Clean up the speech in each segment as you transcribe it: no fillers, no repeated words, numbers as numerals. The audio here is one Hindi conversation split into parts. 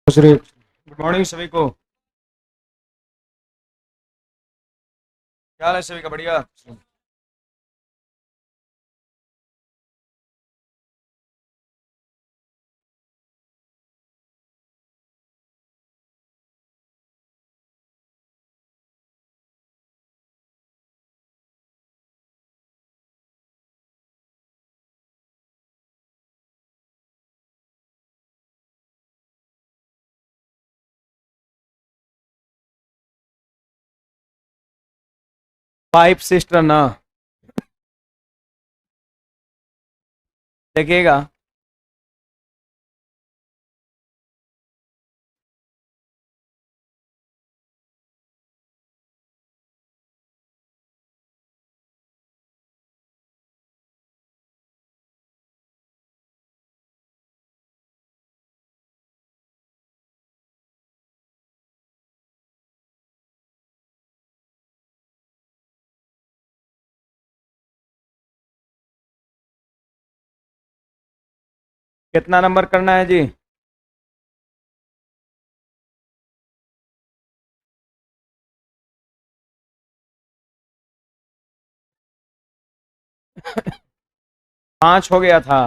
गुड मॉर्निंग सभी को। क्या हाल है सभी का? बढ़िया। 5 सिस्टर ना देखिएगा। कितना नंबर करना है जी? पांच हो गया था।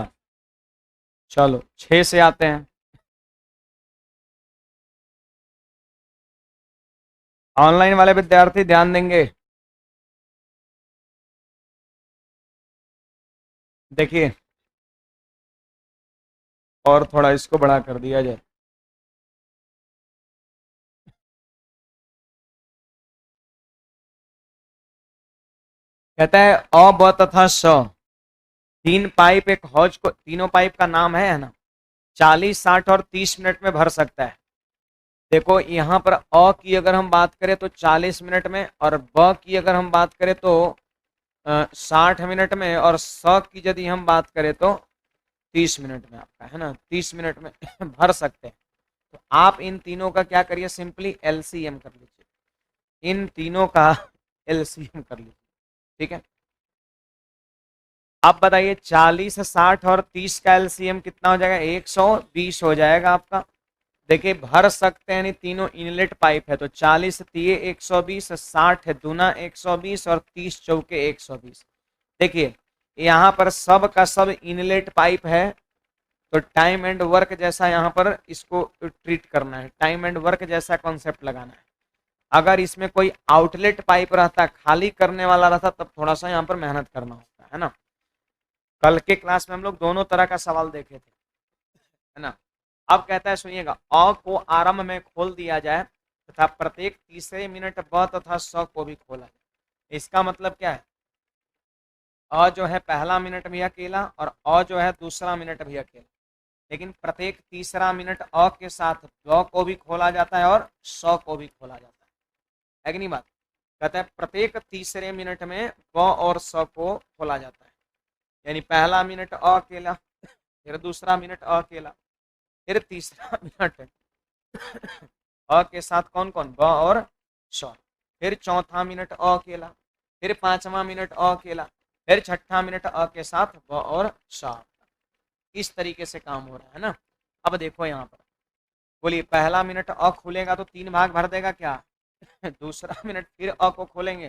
चलो 6 से आते हैं। ऑनलाइन वाले विद्यार्थी ध्यान देंगे। देखिए, और थोड़ा इसको बड़ा कर दिया जाए। कहता है अ ब तथा स, तीन पाइप एक हौज को, तीनों पाइप का नाम है ना, 40, 60 और 30 मिनट में भर सकता है। देखो यहाँ पर अ की अगर हम बात करें तो 40 मिनट में, और ब की अगर हम बात करें तो 60 मिनट में, और स की यदि हम बात करें तो 30 मिनट में, आपका है ना 30 मिनट में भर सकते हैं। तो आप इन तीनों का क्या करिए, सिंपली एलसीएम कर लीजिए। इन तीनों का एलसीएम कर लीजिए। ठीक है, आप बताइए 40, 60 और 30 का एलसीएम कितना हो जाएगा? 120 हो जाएगा आपका। देखिए भर सकते हैं, तीनों इनलेट पाइप है, तो 40 तिये 120, 60 दूना 120 और 30 चौके 120। देखिए यहाँ पर सब का सब इनलेट पाइप है, तो टाइम एंड वर्क जैसा यहाँ पर इसको ट्रीट करना है, टाइम एंड वर्क जैसा कॉन्सेप्ट लगाना है। अगर इसमें कोई आउटलेट पाइप रहता, खाली करने वाला रहता, तब थोड़ा सा यहाँ पर मेहनत करना होता है ना। कल के क्लास में हम लोग दोनों तरह का सवाल देखे थे, है ना। अब कहता है सुनिएगा, अ को आरंभ में खोल दिया जाए तथा प्रत्येक तीसरे मिनट ब तथा स को भी खोला जाए। इसका मतलब क्या है? अ जो है पहला मिनट भी अकेला, और अ जो है दूसरा मिनट भी अकेला, लेकिन प्रत्येक तीसरा मिनट अ के साथ ब को भी खोला जाता है और स को भी खोला जाता है कि नहीं बात? कहता है प्रत्येक तीसरे मिनट में ब और स को खोला जाता है, यानी पहला मिनट अ अकेला, फिर दूसरा मिनट अ अकेला, फिर तीसरा मिनट अ के साथ कौन कौन? ब और स, फिर चौथा मिनट अ अकेला, फिर पांचवा मिनट अ अकेला, फिर छठा मिनट अ के साथ ब और स। इस तरीके से काम हो रहा है ना। अब देखो यहाँ पर, बोलिए पहला मिनट अ खुलेगा तो 3 भाग भर देगा क्या? दूसरा मिनट फिर अ को खोलेंगे,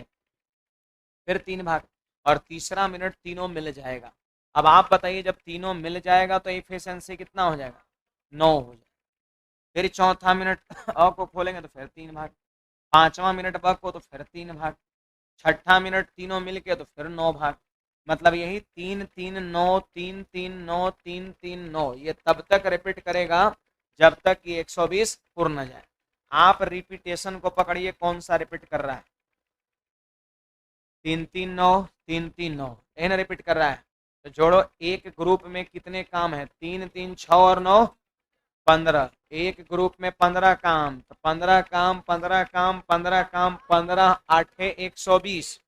फिर 3 भाग, और तीसरा मिनट तीनों मिल जाएगा। अब आप बताइए, जब तीनों मिल जाएगा तो एफिशिएंसी कितना हो जाएगा? 9 हो जाएगा। फिर चौथा मिनट अ को खोलेंगे तो फिर 3 भाग, पांचवा मिनट ब को तो फिर 3 भाग, छठा मिनट तीनों मिलके तो फिर 9 भाग। मतलब यही 3 3 9, 3 3 9, 3 3 9, ये तब तक रिपीट करेगा जब तक ये 120 पूर्ण न जाए। आप रिपीटेशन को पकड़िए, कौन सा रिपीट कर रहा है? 3 3 9, 3 3 9, यही ना रिपीट कर रहा है। तो जोड़ो, एक ग्रुप में कितने काम है? 3 3 6 और 9, 15। एक ग्रुप में 15 काम, तो 15 काम, 15 काम, 15 काम, 15 8 120,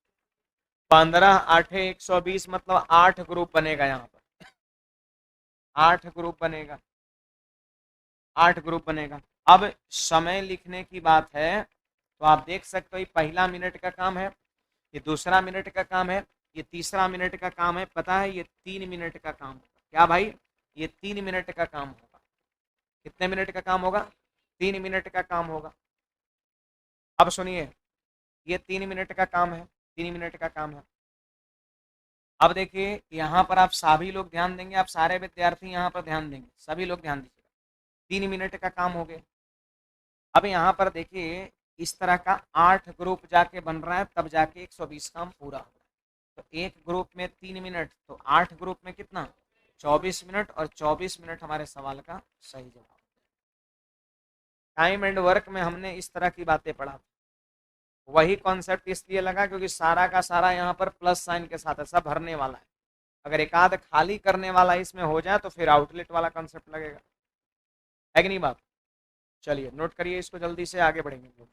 15 8 120, मतलब 8 ग्रुप बनेगा यहाँ पर। 8 ग्रुप बनेगा, 8 ग्रुप बनेगा। अब समय लिखने की बात है, तो आप देख सकते हो ये पहला मिनट का काम है, ये दूसरा मिनट का काम है, ये तीसरा मिनट का काम है। पता है ये 3 मिनट का काम होगा क्या भाई? ये 3 मिनट का काम होगा। कितने मिनट का काम होगा? 3 मिनट का काम होगा। अब सुनिए, ये 3 मिनट का काम है, 3 मिनट का काम है। अब देखिए यहाँ पर आप सभी लोग ध्यान देंगे, आप सारे विद्यार्थी यहाँ पर ध्यान देंगे, सभी लोग ध्यान दीजिएगा। 3 मिनट का काम हो गया। अब यहाँ पर देखिए इस तरह का 8 ग्रुप जाके बन रहा है, तब जाके 120 काम पूरा हो रहा है। तो एक ग्रुप में 3 मिनट, तो 8 ग्रुप में कितना, 24 मिनट, और 24 मिनट हमारे सवाल का सही जवाब। टाइम एंड वर्क में हमने इस तरह की बातें पढ़ा, वही कॉन्सेप्ट इसलिए लगा क्योंकि सारा का सारा यहाँ पर प्लस साइन के साथ है, सब भरने वाला है। अगर एक आध खाली करने वाला इसमें हो जाए तो फिर आउटलेट वाला कॉन्सेप्ट लगेगा, है कि नहीं बात। चलिए नोट करिए इसको, जल्दी से आगे बढ़ेंगे लोग।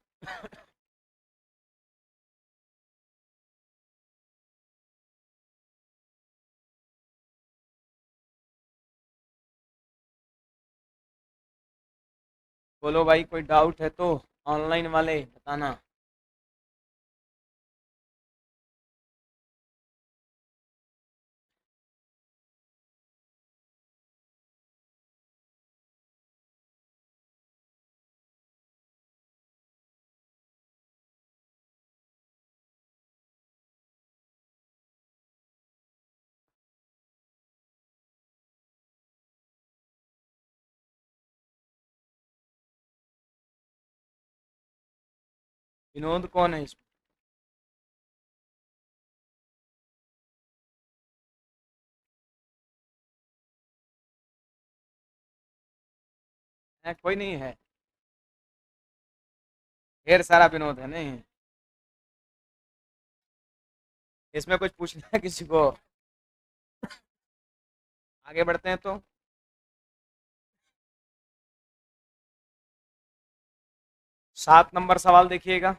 बोलो भाई, कोई डाउट है तो ऑनलाइन वाले बताना। विनोद कौन है इसमें? है कोई नहीं है? ढेर सारा विनोद है नहीं? इसमें कुछ पूछना है किसी को? आगे बढ़ते हैं तो 7 नंबर सवाल देखिएगा।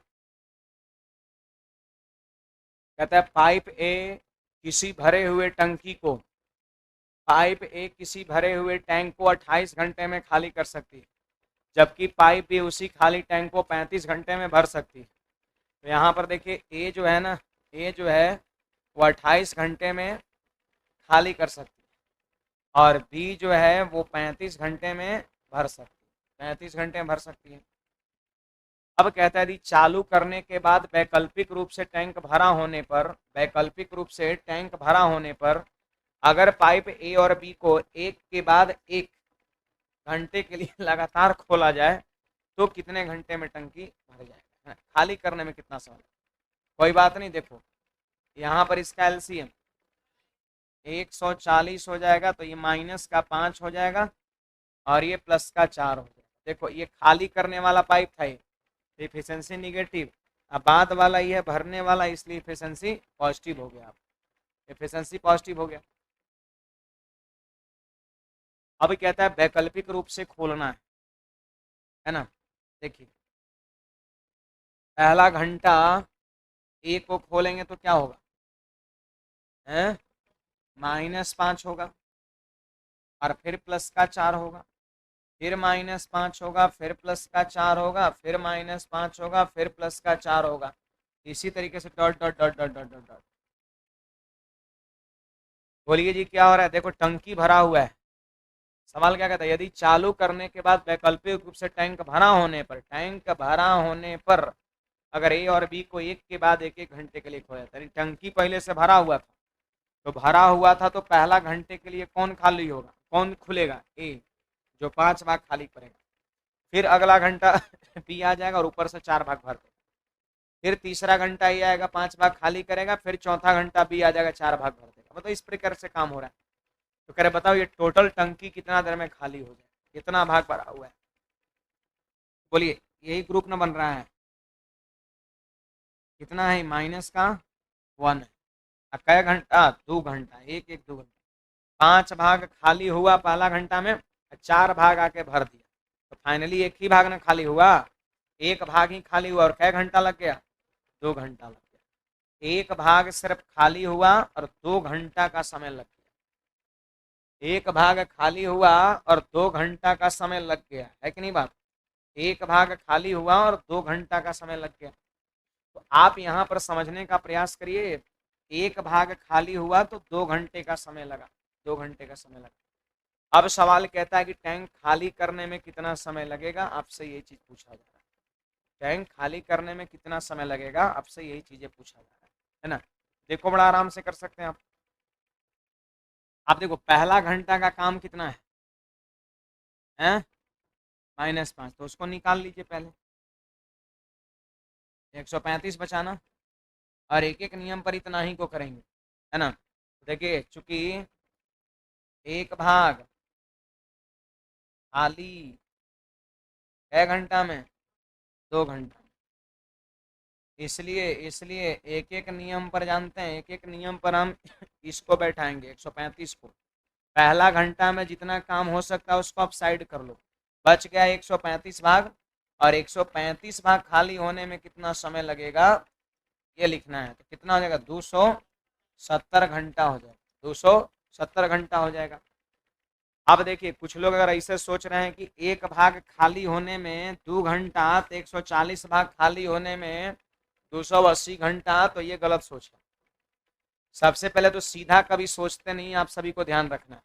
कहता है पाइप ए किसी भरे हुए टंकी को, पाइप ए किसी भरे हुए टैंक को 28 घंटे में खाली कर सकती है, जबकि पाइप भी उसी खाली टैंक को 35 घंटे में भर सकती है। तो यहाँ पर देखिए ए जो है ना, ए जो है वो 28 घंटे में खाली कर सकती है, और बी जो है वो 35 घंटे में भर सकती है, 35 घंटे में भर सकती है। अब कहता है यदि चालू करने के बाद वैकल्पिक रूप से टैंक भरा होने पर, वैकल्पिक रूप से टैंक भरा होने पर अगर पाइप ए और बी को एक के बाद एक घंटे के लिए लगातार खोला जाए तो कितने घंटे में टंकी भर जाएगा, खाली करने में कितना समय? कोई बात नहीं, देखो यहाँ पर इसका एलसीएम 140 हो जाएगा, तो ये माइनस का 5 हो जाएगा और ये प्लस का 4 हो जाएगा। देखो ये खाली करने वाला पाइप था, ये इफिशिएंसी निगेटिव, अब बाद वाला ये भरने वाला, इसलिए इफिशिएंसी पॉजिटिव हो गया, इफिशिएंसी पॉजिटिव हो गया। अब कहता है वैकल्पिक रूप से खोलना है ना। देखिए पहला घंटा ए को खोलेंगे तो क्या होगा, है -5 होगा, और फिर प्लस का 4 होगा, फिर -5 होगा, फिर प्लस का 4 होगा, फिर -5 होगा, फिर प्लस का 4 होगा, इसी तरीके से dot dot dot dot dot dot dot. बोलिए जी क्या हो रहा है? देखो टंकी भरा हुआ है। सवाल क्या कहता है, यदि चालू करने के बाद वैकल्पिक रूप से टैंक भरा होने पर, टैंक भरा होने पर अगर ए और बी को एक के बाद एक एक घंटे के लिए खोया जाता है, टंकी पहले से भरा हुआ था, तो भरा हुआ था तो पहला घंटे के लिए कौन खाली होगा, कौन खुलेगा, ए, जो 5 भाग खाली करेगा। फिर अगला घंटा बी आ जाएगा और ऊपर से 4 भाग भर देगा। फिर तीसरा घंटा ये आएगा, 5 भाग खाली करेगा, फिर चौथा घंटा बी आ जाएगा, 4 भाग भर देगा। मतलब इस प्रकार से काम हो रहा है। तो कह रहे बताओ ये टोटल टंकी कितना देर में खाली हो जाए, कितना भाग भरा हुआ है? बोलिए, यही ग्रुप न बन रहा है, कितना है, माइनस का 1 है। अब कै घंटा, 2 घंटा, एक एक 2 घंटा, 5 भाग खाली हुआ पहला घंटा में, 4 भाग आके भर दिया, तो फाइनली एक ही भाग ना खाली हुआ, एक भाग ही खाली हुआ, और कै घंटा लग गया, 2 घंटा लग गया। एक भाग सिर्फ खाली हुआ और 2 घंटा का समय लग गया, एक भाग खाली हुआ और 2 घंटा का समय लग गया, है कि नहीं बात? एक भाग खाली हुआ और 2 घंटा का समय लग गया। तो आप यहाँ पर समझने का प्रयास करिए, एक भाग खाली हुआ तो 2 घंटे का समय लगा, 2 घंटे का समय लगा। अब सवाल कहता है कि टैंक खाली करने में कितना समय लगेगा, आपसे यही चीज पूछा जा रहा है। टैंक खाली करने में कितना समय लगेगा, आपसे यही चीजें पूछा जा रहा है ना। देखो बड़ा आराम से कर सकते हैं आप देखो पहला घंटा का काम कितना है -5, तो उसको निकाल लीजिए पहले। 135 बचाना, और एक एक नियम पर इतना ही को करेंगे, है ना। देखिए चूंकि 1 भाग खाली 6 घंटा में 2 घंटा, इसलिए इसलिए एक एक नियम पर जानते हैं, एक एक नियम पर हम इसको बैठाएंगे 135 को। पहला घंटा में जितना काम हो सकता है उसको आप साइड कर लो, बच गया 135 भाग, और 135 भाग खाली होने में कितना समय लगेगा ये लिखना है। तो कितना हो जाएगा, 270 घंटा हो जाएगा, 270 घंटा हो जाएगा। अब देखिए कुछ लोग अगर ऐसे सोच रहे हैं कि 1 भाग खाली होने में 2 घंटा, तो 140 भाग खाली होने में 280 घंटा, तो ये गलत सोच है। सबसे पहले तो सीधा कभी सोचते नहीं, आप सभी को ध्यान रखना है।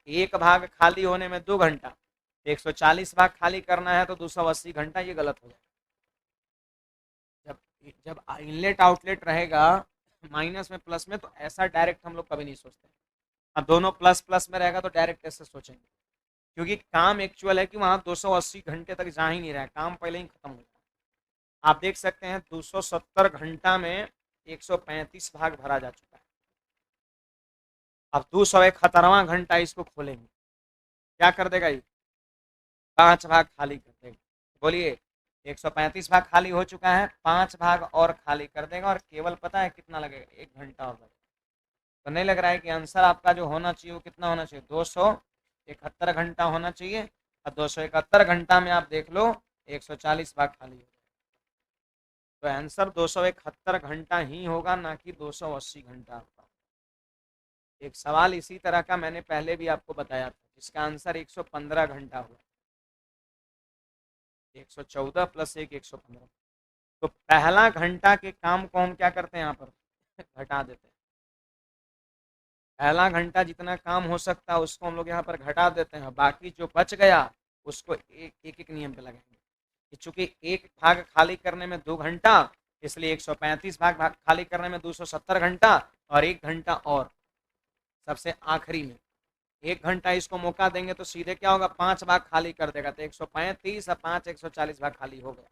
1 भाग खाली होने में 2 घंटा, 140 भाग खाली करना है तो 280 घंटा, ये गलत हो जाएगा। जब जब इनलेट आउटलेट रहेगा माइनस में प्लस में, तो ऐसा डायरेक्ट हम लोग कभी नहीं सोचते। अब दोनों प्लस प्लस में रहेगा तो डायरेक्ट ऐसे सोचेंगे, क्योंकि काम एक्चुअल है कि वहां 280 घंटे तक जा ही नहीं रहा है, काम पहले ही खत्म हो गया। आप देख सकते हैं 270 घंटा में 135 भाग भरा जा चुका है। अब 271वां घंटा इसको खोलेंगे, क्या कर देगा ये, 5 भाग खाली कर देगा। बोलिए 135 भाग खाली हो चुका है, 5 भाग और खाली कर देगा, और केवल पता है कितना लगेगा, 1 घंटा और लगेगा। तो नहीं लग रहा है कि आंसर आपका जो होना चाहिए वो कितना होना चाहिए, 271 घंटा होना चाहिए। और 271 घंटा में आप देख लो 140 भाग खाली हो, तो आंसर 271 घंटा ही होगा, ना कि 280 घंटा होगा। एक सवाल इसी तरह का मैंने पहले भी आपको बताया था, जिसका आंसर 115 घंटा हुआ, 114 + 1 115। तो पहला घंटा के काम को हम क्या करते हैं यहाँ पर घटा देते हैं। पहला घंटा जितना काम हो सकता है उसको हम लोग यहाँ पर घटा देते हैं, बाकी जो बच गया उसको एक एक नियम पे लगाएंगे। चूंकि 1 भाग खाली करने में 2 घंटा, इसलिए 135 भाग खाली करने में 270 घंटा, और 1 घंटा और सबसे आखिरी में 1 घंटा इसको मौका देंगे, तो सीधे क्या होगा, 5 भाग खाली कर देगा, तो 135 और 5 140 भाग खाली हो गया।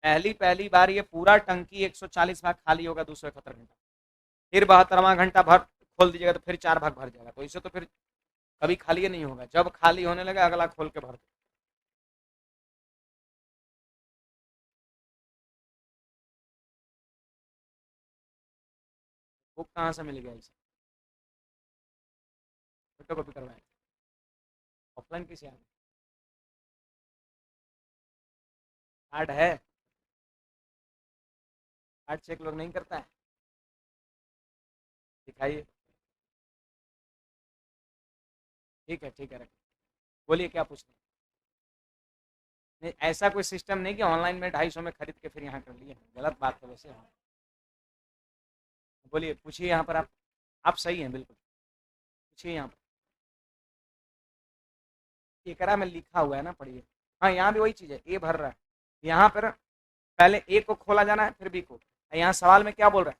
पहली बार ये पूरा टंकी 140 भाग खाली होगा 271 घंटा, फिर 72वां घंटा भर खोल दीजिएगा तो फिर 4 भाग भर जाएगा। तो इससे तो फिर कभी खाली नहीं होगा, जब खाली होने लगे अगला खोल के भर दो। बुक कहाँ से मिल गया इसे, फोटो कॉपी करवाए, ऑफलाइन किसे आ कार्ड है, कार्ड चेक लोग नहीं करता है, दिखाइए। ठीक है ठीक है, रखिए, बोलिए क्या पूछना है। नहीं ऐसा कोई सिस्टम नहीं कि ऑनलाइन में 250 में खरीद के फिर यहाँ कर लिए, गलत बात है वैसे। बोलिए पूछिए यहाँ पर आप सही हैं बिल्कुल, पूछिए यहाँ पर। एकरा में लिखा हुआ है ना, पढ़िए। हाँ यहाँ भी वही चीज़ है, ए भर रहा है यहाँ पर, पहले ए को खोला जाना है फिर बी को। यहाँ सवाल में क्या बोल रहा है,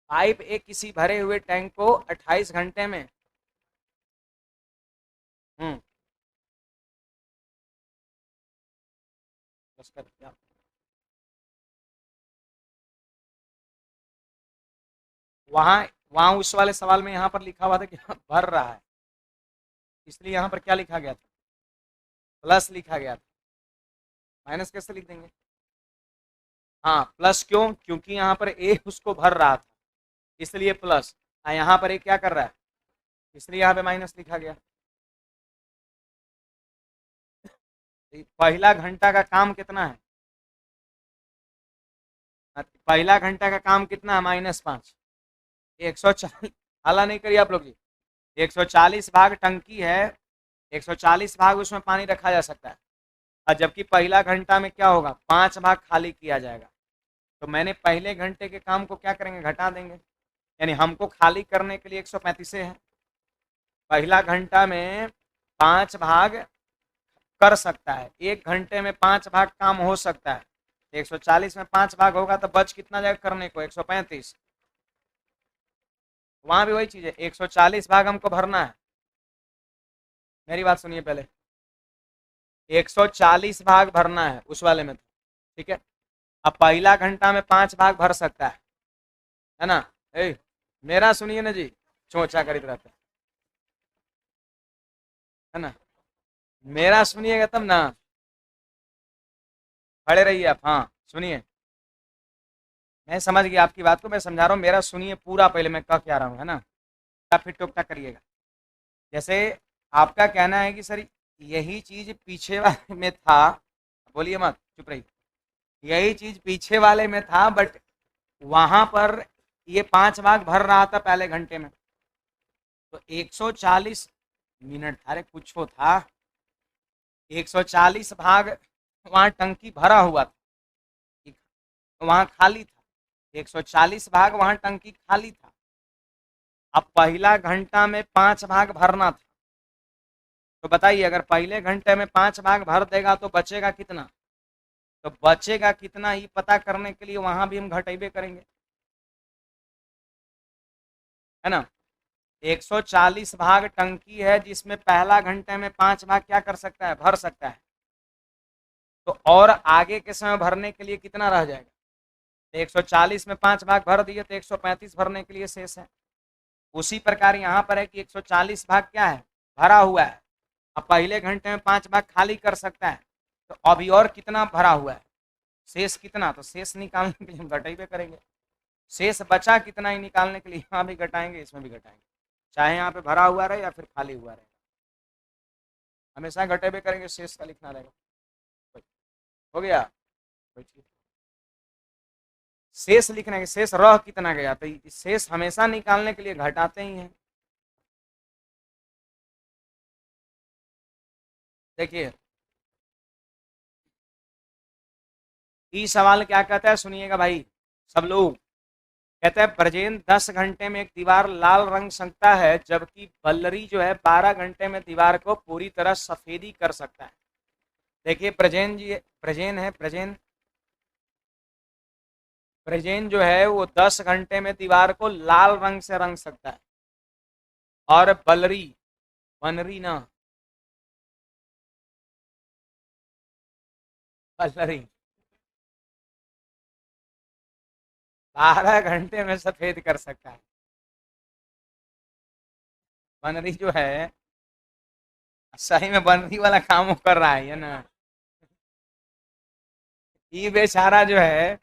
पाइप ए किसी भरे हुए टैंक को 28 घंटे में हम्म बस कर दिया। वहां वहां उस वाले सवाल में यहाँ पर लिखा हुआ था कि भर रहा है, इसलिए यहाँ पर क्या लिखा गया था, प्लस लिखा गया था। माइनस कैसे लिख देंगे, हाँ प्लस क्यों, क्योंकि यहाँ पर ए उसको भर रहा था इसलिए प्लस, यहाँ पर ए क्या कर रहा है इसलिए यहाँ पे माइनस लिखा गया। पहला घंटा का काम कितना है, पहला घंटा का काम कितना है, -5। 140 हला नहीं करिए आप लोग जी, 140 भाग टंकी है, 140 भाग उसमें पानी रखा जा सकता है, और जबकि पहला घंटा में क्या होगा, 5 भाग खाली किया जाएगा। तो मैंने पहले घंटे के काम को क्या करेंगे, घटा देंगे, यानी हमको खाली करने के लिए 135 है, पहला घंटा में 5 भाग कर सकता है, 1 घंटे में 5 भाग काम हो सकता है। 140 में 5 भाग होगा तो बच कितना जाएगा करने को? 135। वहां भी वही चीज है, 140 भाग हमको भरना है। मेरी बात सुनिए पहले, 140 भाग भरना है उस वाले में, ठीक है। अब पहला घंटा में 5 भाग भर सकता है ना। मेरा सुनिए ना जी, चोचा खरीद रहता है ना, मेरा सुनिएगा तब ना, खड़े रहिए आप। हाँ सुनिए, मैं समझ गया आपकी बात को, मैं समझा रहा हूँ, मेरा सुनिए पूरा पहले मैं कह क्या रहा हूँ, है ना। आप फिर टोकता करिएगा। जैसे आपका कहना है कि सर यही चीज पीछे वाले में था, बोलिए मत, चुप रहिए, यही चीज पीछे वाले में था बट वहां पर ये 5 भाग भर रहा था पहले घंटे में, तो 140 मिनट था, अरे कुछ हो था, 140 भाग वहां टंकी भरा हुआ था, वहां खाली था, 140 भाग वहां टंकी खाली था। अब पहला घंटा में 5 भाग भरना था, तो बताइए अगर पहले घंटे में 5 भाग भर देगा तो बचेगा कितना? तो बचेगा कितना ये पता करने के लिए वहां भी हम घटेबे करेंगे, है ना। 140 भाग टंकी है जिसमें पहला घंटे में 5 भाग क्या कर सकता है? भर सकता है। तो और आगे के समय भरने के लिए कितना रह जाएगा? 140 में 5 भाग भर दिए तो 135 भरने के लिए शेष है। उसी प्रकार यहाँ पर है कि 140 भाग क्या है? भरा हुआ है। अब पहले घंटे में 5 भाग खाली कर सकता है, तो अभी और कितना भरा हुआ है? शेष कितना? तो शेष निकालने के लिए हम घटाइबे करेंगे, शेष बचा कितना ही निकालने के लिए यहाँ भी घटाएंगे, इसमें भी घटाएंगे, चाहे यहाँ पे भरा हुआ रहे या फिर खाली हुआ रहे, हमेशा घटेबे करेंगे, शेष का लिखना रहेगा। हो गया? शेष लिखने के, शेष रह कितना गया, तो शेष हमेशा निकालने के लिए घटाते ही हैं। देखिए ये सवाल क्या कहता है, सुनिएगा भाई सब लोग। कहता है ब्रजेन 10 घंटे में एक दीवार लाल रंग सकता है, जबकि बल्लरी जो है 12 घंटे में दीवार को पूरी तरह सफेदी कर सकता है। देखिए ब्रजेन जी, ब्रजेन है, ब्रजेन, ब्रजेन जो है वो 10 घंटे में दीवार को लाल रंग से रंग सकता है, और बलरी, बनरी ना, बलरी 12 घंटे में सफेद कर सकता है। बनरी जो है सही में बनरी वाला काम वो कर रहा है ना, ये बेचारा जो है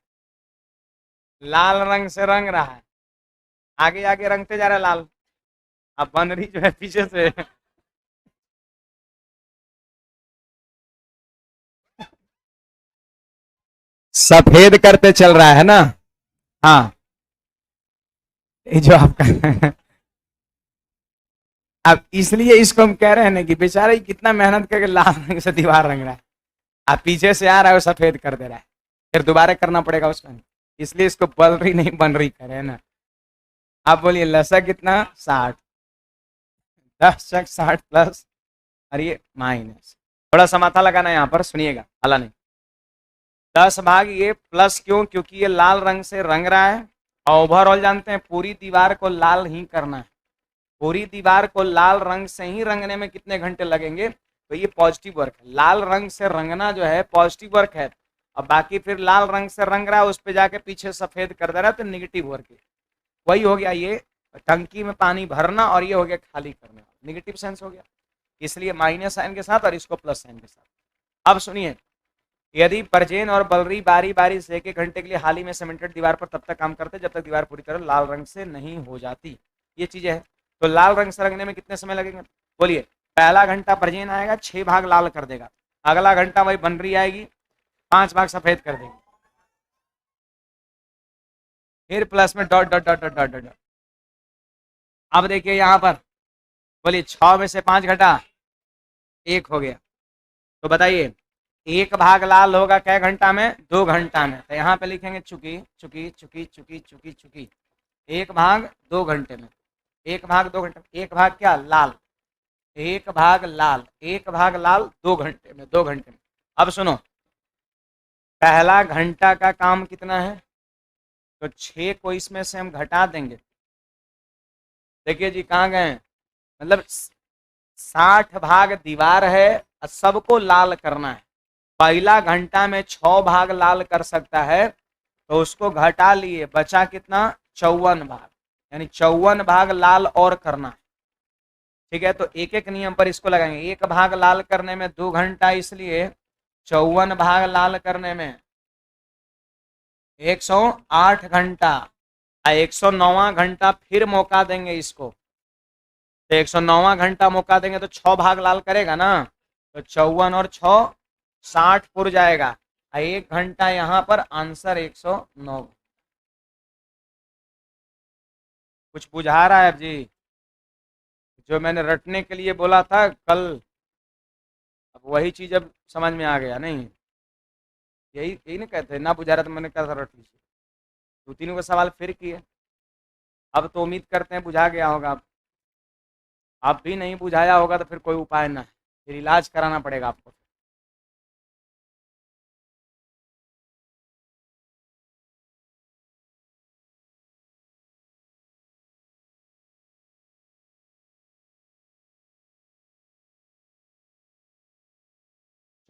लाल रंग से रंग रहा है, आगे आगे रंगते जा रहा है लाल, अब बनरी जो है पीछे से सफेद करते चल रहा है ना। हाँ ये जो आपका अब इसलिए इसको हम कह रहे हैं ना कि बेचारा ही कितना मेहनत करके लाल रंग से दीवार रंग रहा है, आप पीछे से आ रहा है वो सफेद कर दे रहा है, फिर दोबारा करना पड़ेगा उसका, इसलिए इसको बल रही नहीं बन रही करे ना। आप बोलिए लसा कितना? 60, 10 चक 60 प्लस, और ये माइनस, थोड़ा सा माथा लगाना है यहाँ पर, सुनिएगा, अला नहीं, 10 भाग ये प्लस क्यों? क्योंकि ये लाल रंग से रंग रहा है, और ओवरऑल जानते हैं पूरी दीवार को लाल ही करना है, पूरी दीवार को लाल रंग से ही रंगने में कितने घंटे लगेंगे? तो ये पॉजिटिव वर्क है, लाल रंग से रंगना जो है पॉजिटिव वर्क है, और बाकी फिर लाल रंग से रंग रहा है उस पर जाके पीछे सफेद कर दे रहा है तो निगेटिव वर्क है। वही हो गया ये टंकी में पानी भरना, और ये हो गया खाली करना, निगेटिव सेंस हो गया, इसलिए माइनस साइन के साथ और इसको प्लस साइन के साथ। अब सुनिए, यदि परजेन और बलरी बारी बारी से 1-1 घंटे के लिए हाल ही में सीमेंटेड दीवार पर तब तक काम करते जब तक दीवार पूरी तरह लाल रंग से नहीं हो जाती, ये चीजें है। तो लाल रंग से रंगने में कितने समय लगेंगे? बोलिए, पहला घंटा परजेन आएगा 6 भाग लाल कर देगा, अगला घंटा वही बनरी आएगी 5 भाग सफेद कर देगी, फिर प्लस में dot dot dot dot dot dot. अब देखिए यहाँ पर, बोलिए 6 में से 5 घटा 1 हो गया, तो बताइए 1 भाग लाल होगा कै घंटा में? 2 घंटा में, तो यहाँ पे लिखेंगे चुकी चुकी चुकी चुकी चुकी चुकी, 1 भाग 2 घंटे में, 1 भाग 2 घंटे में, 1 भाग क्या? लाल, एक भाग लाल, एक भाग लाल 2 घंटे में, 2 घंटे में। अब सुनो, पहला घंटा का काम कितना है, तो 6 को इसमें से हम घटा देंगे। देखिए जी कहाँ गए हैं, मतलब 60 भाग दीवार है और सबको लाल करना है। पहला घंटा में 6 भाग लाल कर सकता है, तो उसको घटा लिए, बचा कितना, 54 भाग, यानी 54 भाग लाल और करना है। ठीक है, तो एक एक नियम पर इसको लगाएंगे। एक भाग लाल करने में 2 घंटा, इसलिए 54 भाग लाल करने में 108 घंटा। 109वां घंटा फिर मौका देंगे इसको, तो 109वां घंटा मौका देंगे तो 6 भाग लाल करेगा ना, तो 54 और 6 60 पुर जाएगा। 1 घंटा यहाँ पर, आंसर 109। कुछ बुझा रहा है अब जी, जो मैंने रटने के लिए बोला था कल, अब वही चीज अब समझ में आ गया नहीं। यही यही ना कहते हैं, ना बुझा रहा तो मैंने कहा था रट लीजिए। 2-3 को सवाल फिर किए, अब तो उम्मीद करते हैं बुझा गया होगा। आप भी नहीं बुझाया होगा तो फिर कोई उपाय ना है, फिर इलाज कराना पड़ेगा आपको।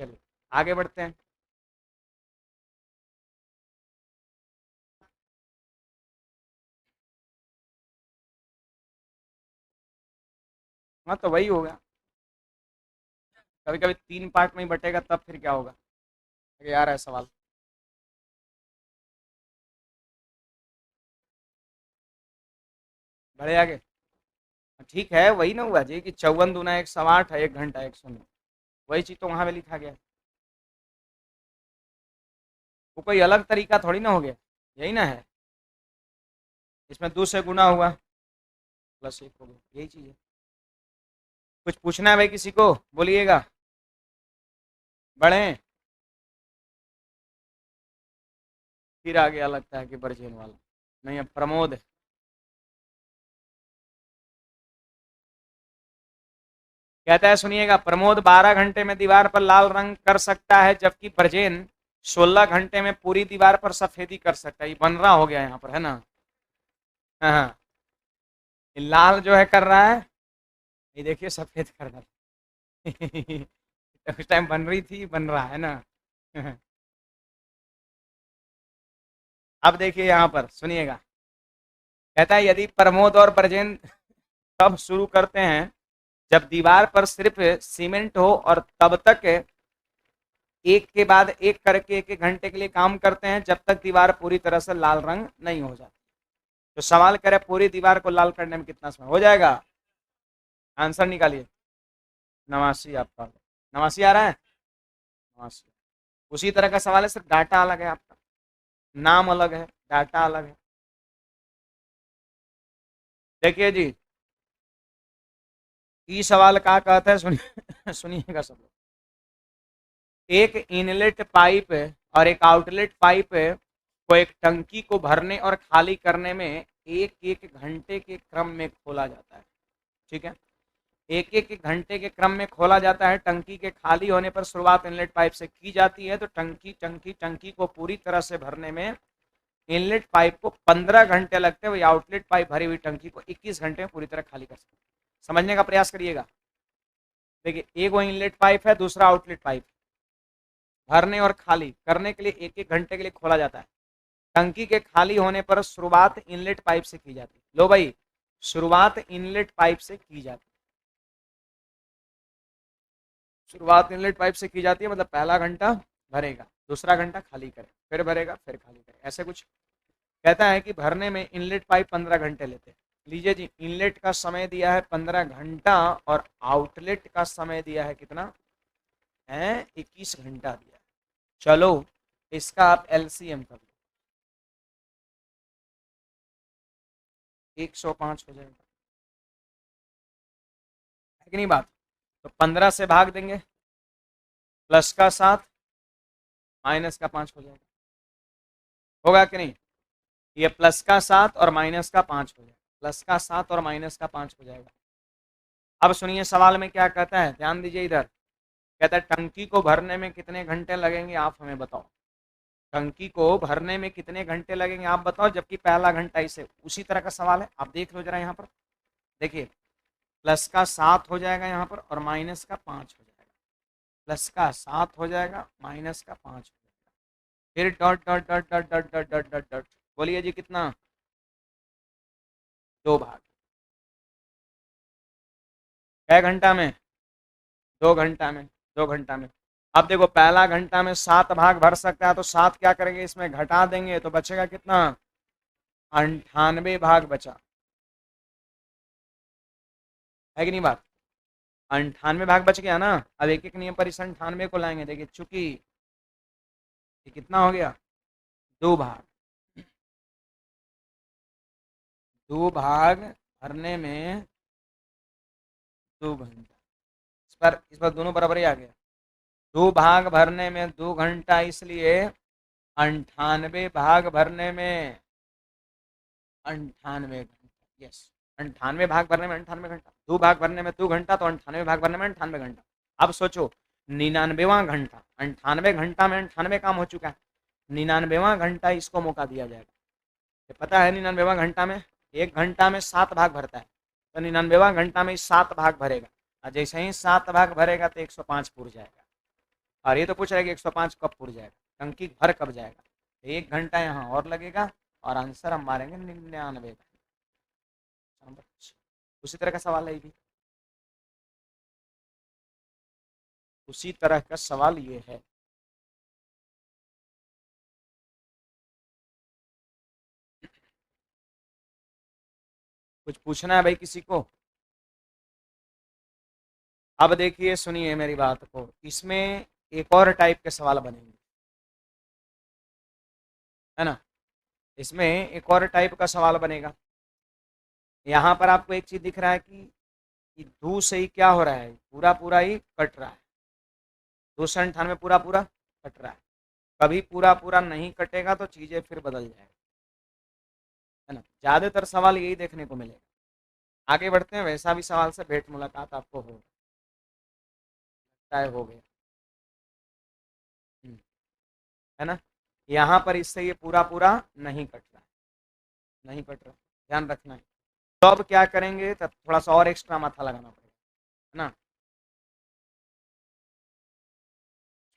चलिए आगे बढ़ते हैं। हाँ तो वही होगा, कभी कभी 3 पार्ट में ही बटेगा, तब फिर क्या होगा। आगे आ रहा है सवाल, बढ़े आगे। ठीक है, वही ना हुआ जी कि 54 दूना 108 है, 1 घंटा 109, वही चीज तो वहां पे लिखा गया है। वो कोई अलग तरीका थोड़ी ना हो गया, यही ना है। इसमें 2 से गुना हुआ, +1 हो गया, यही चीज है। कुछ पूछना है भाई किसी को, बोलिएगा, बढ़े। फिर आ गया लगता है कि बरजेन वाला, नहीं अब प्रमोद है। कहता है सुनिएगा, प्रमोद 12 घंटे में दीवार पर लाल रंग कर सकता है, जबकि ब्रजेन 16 घंटे में पूरी दीवार पर सफेदी कर सकता है। ये बन रहा हो गया यहाँ पर, है ना। हाँ हाँ, ये लाल जो है कर रहा है, ये देखिए सफेद कर रहा है। उस टाइम बन रही थी, बन रहा है ना। अब देखिए यहाँ पर सुनिएगा, कहता है यदि प्रमोद और ब्रजेन तब शुरू करते हैं जब दीवार पर सिर्फ सीमेंट हो, और तब तक एक के बाद एक करके 1-1 घंटे के लिए काम करते हैं, जब तक दीवार पूरी तरह से लाल रंग नहीं हो जाती। तो सवाल करे पूरी दीवार को लाल करने में कितना समय हो जाएगा, आंसर निकालिए। 89 आपका, 89 आ रहा है, 89। उसी तरह का सवाल है, सिर्फ डाटा अलग है, आपका नाम अलग है, डाटा अलग है। देखिए जी, ई सवाल का कहते हैं, सुनिए सुनिएगा सब लोग। एक इनलेट पाइप और एक आउटलेट पाइप को एक टंकी को भरने और खाली करने में एक एक घंटे के क्रम में खोला जाता है। ठीक है, एक एक घंटे के क्रम में खोला जाता है। टंकी के खाली होने पर शुरुआत इनलेट पाइप से की जाती है, तो टंकी को पूरी तरह से भरने में इनलेट पाइप को 15 घंटे लगते हैं, वही आउटलेट पाइप भरी हुई टंकी को 21 घंटे में पूरी तरह खाली कर सकते हैं। समझने का प्रयास करिएगा। देखिए, एक वो इनलेट पाइप है, दूसरा आउटलेट पाइप, भरने और खाली करने के लिए 1-1 घंटे के लिए खोला जाता है। टंकी के खाली होने पर शुरुआत इनलेट पाइप से की जाती है। लो भाई, शुरुआत इनलेट पाइप से की जाती है, शुरुआत इनलेट पाइप से की जाती है, मतलब पहला घंटा भरेगा, दूसरा घंटा खाली करे, फिर भरेगा, फिर खाली करे, ऐसे कुछ। कहता है कि भरने में इनलेट पाइप 15 घंटे लेते हैं। लीजिए जी, इनलेट का समय दिया है 15 घंटा, और आउटलेट का समय दिया है कितना है, 21 घंटा दिया है। चलो इसका आप एलसीएम कर लो, 105 हो जाएगा, है कि नहीं बात। तो 15 से भाग देंगे, प्लस का 7, माइनस का 5 हो जाएगा, होगा कि नहीं। ये प्लस का 7 और माइनस का 5 हो जाएगा, प्लस का 7 और माइनस का 5 हो जाएगा। अब सुनिए सवाल में क्या कहता है, ध्यान दीजिए इधर। कहता है टंकी को भरने में कितने घंटे लगेंगे, आप हमें बताओ। टंकी को भरने में कितने घंटे लगेंगे आप बताओ, जबकि पहला घंटा इसे उसी तरह का सवाल है। आप देख लो जरा यहाँ पर, देखिए प्लस का 7 हो जाएगा यहाँ पर और माइनस का 5 हो जाएगा। प्लस का 7 हो जाएगा, माइनस का 5 हो जाएगा, फिर dot dot dot dot dot dot dot dot dot. बोलिए जी कितना, 2 भाग। कै घंटा में, 2 घंटा में, 2 घंटा में। अब देखो पहला घंटा में 7 भाग भर सकता है, तो 7 क्या करेंगे इसमें घटा देंगे, तो बचेगा कितना, 98 भाग बचा। है कि नहीं बात, 98 भाग बच गया ना। अब एक एक नियम पर इस 98 को लाएंगे। देखिए चूंकि ये कितना हो गया, 2 भाग। 2 भाग भरने में 2 घंटा, इस पर दोनों बराबर ही आ गया। 2 भाग भरने में 2 घंटा, इसलिए 98 भाग भरने में 98 घंटा। यस, 98 भाग भरने में 98 घंटा, 2 भाग भरने में 2 घंटा, तो 98 भाग भरने में 98 घंटा। अब सोचो 99वां घंटा, 98 घंटा में 98 काम हो चुका है, 99वां घंटा इसको मौका दिया जाएगा। ये पता है 99वां घंटा में 1 घंटा में 7 भाग भरता है, तो 99वां घंटा में 7 भाग भरेगा, और जैसे ही 7 भाग भरेगा तो 105 पुर जाएगा। और ये तो पूछ रहा है कि 105 कब पुर जाएगा, टंकी भर कब जाएगा, तो 1 घंटा यहाँ और लगेगा, और आंसर हम मारेंगे 99 का। उसी तरह का सवाल है ये भी, उसी तरह का सवाल ये है। कुछ पूछना है भाई किसी को? अब देखिए सुनिए मेरी बात को, इसमें एक और टाइप के सवाल बनेंगे, है ना। इसमें एक और टाइप का सवाल बनेगा। यहाँ पर आपको एक चीज दिख रहा है कि 2 से ही क्या हो रहा है, पूरा पूरा ही कट रहा है, 298 पूरा पूरा कट रहा है। कभी पूरा पूरा नहीं कटेगा तो चीजें फिर बदल जाएगी, है ना। ज्यादातर सवाल यही देखने को मिलेगा। आगे बढ़ते हैं, वैसा भी सवाल से भेंट मुलाकात आपको हो, तय हो गया। है ना। यहाँ पर इससे ये पूरा पूरा नहीं कट रहा है, नहीं कट रहा, ध्यान रखना है। तो अब क्या करेंगे, तब थोड़ा सा और एक्स्ट्रा माथा लगाना पड़ेगा, है ना।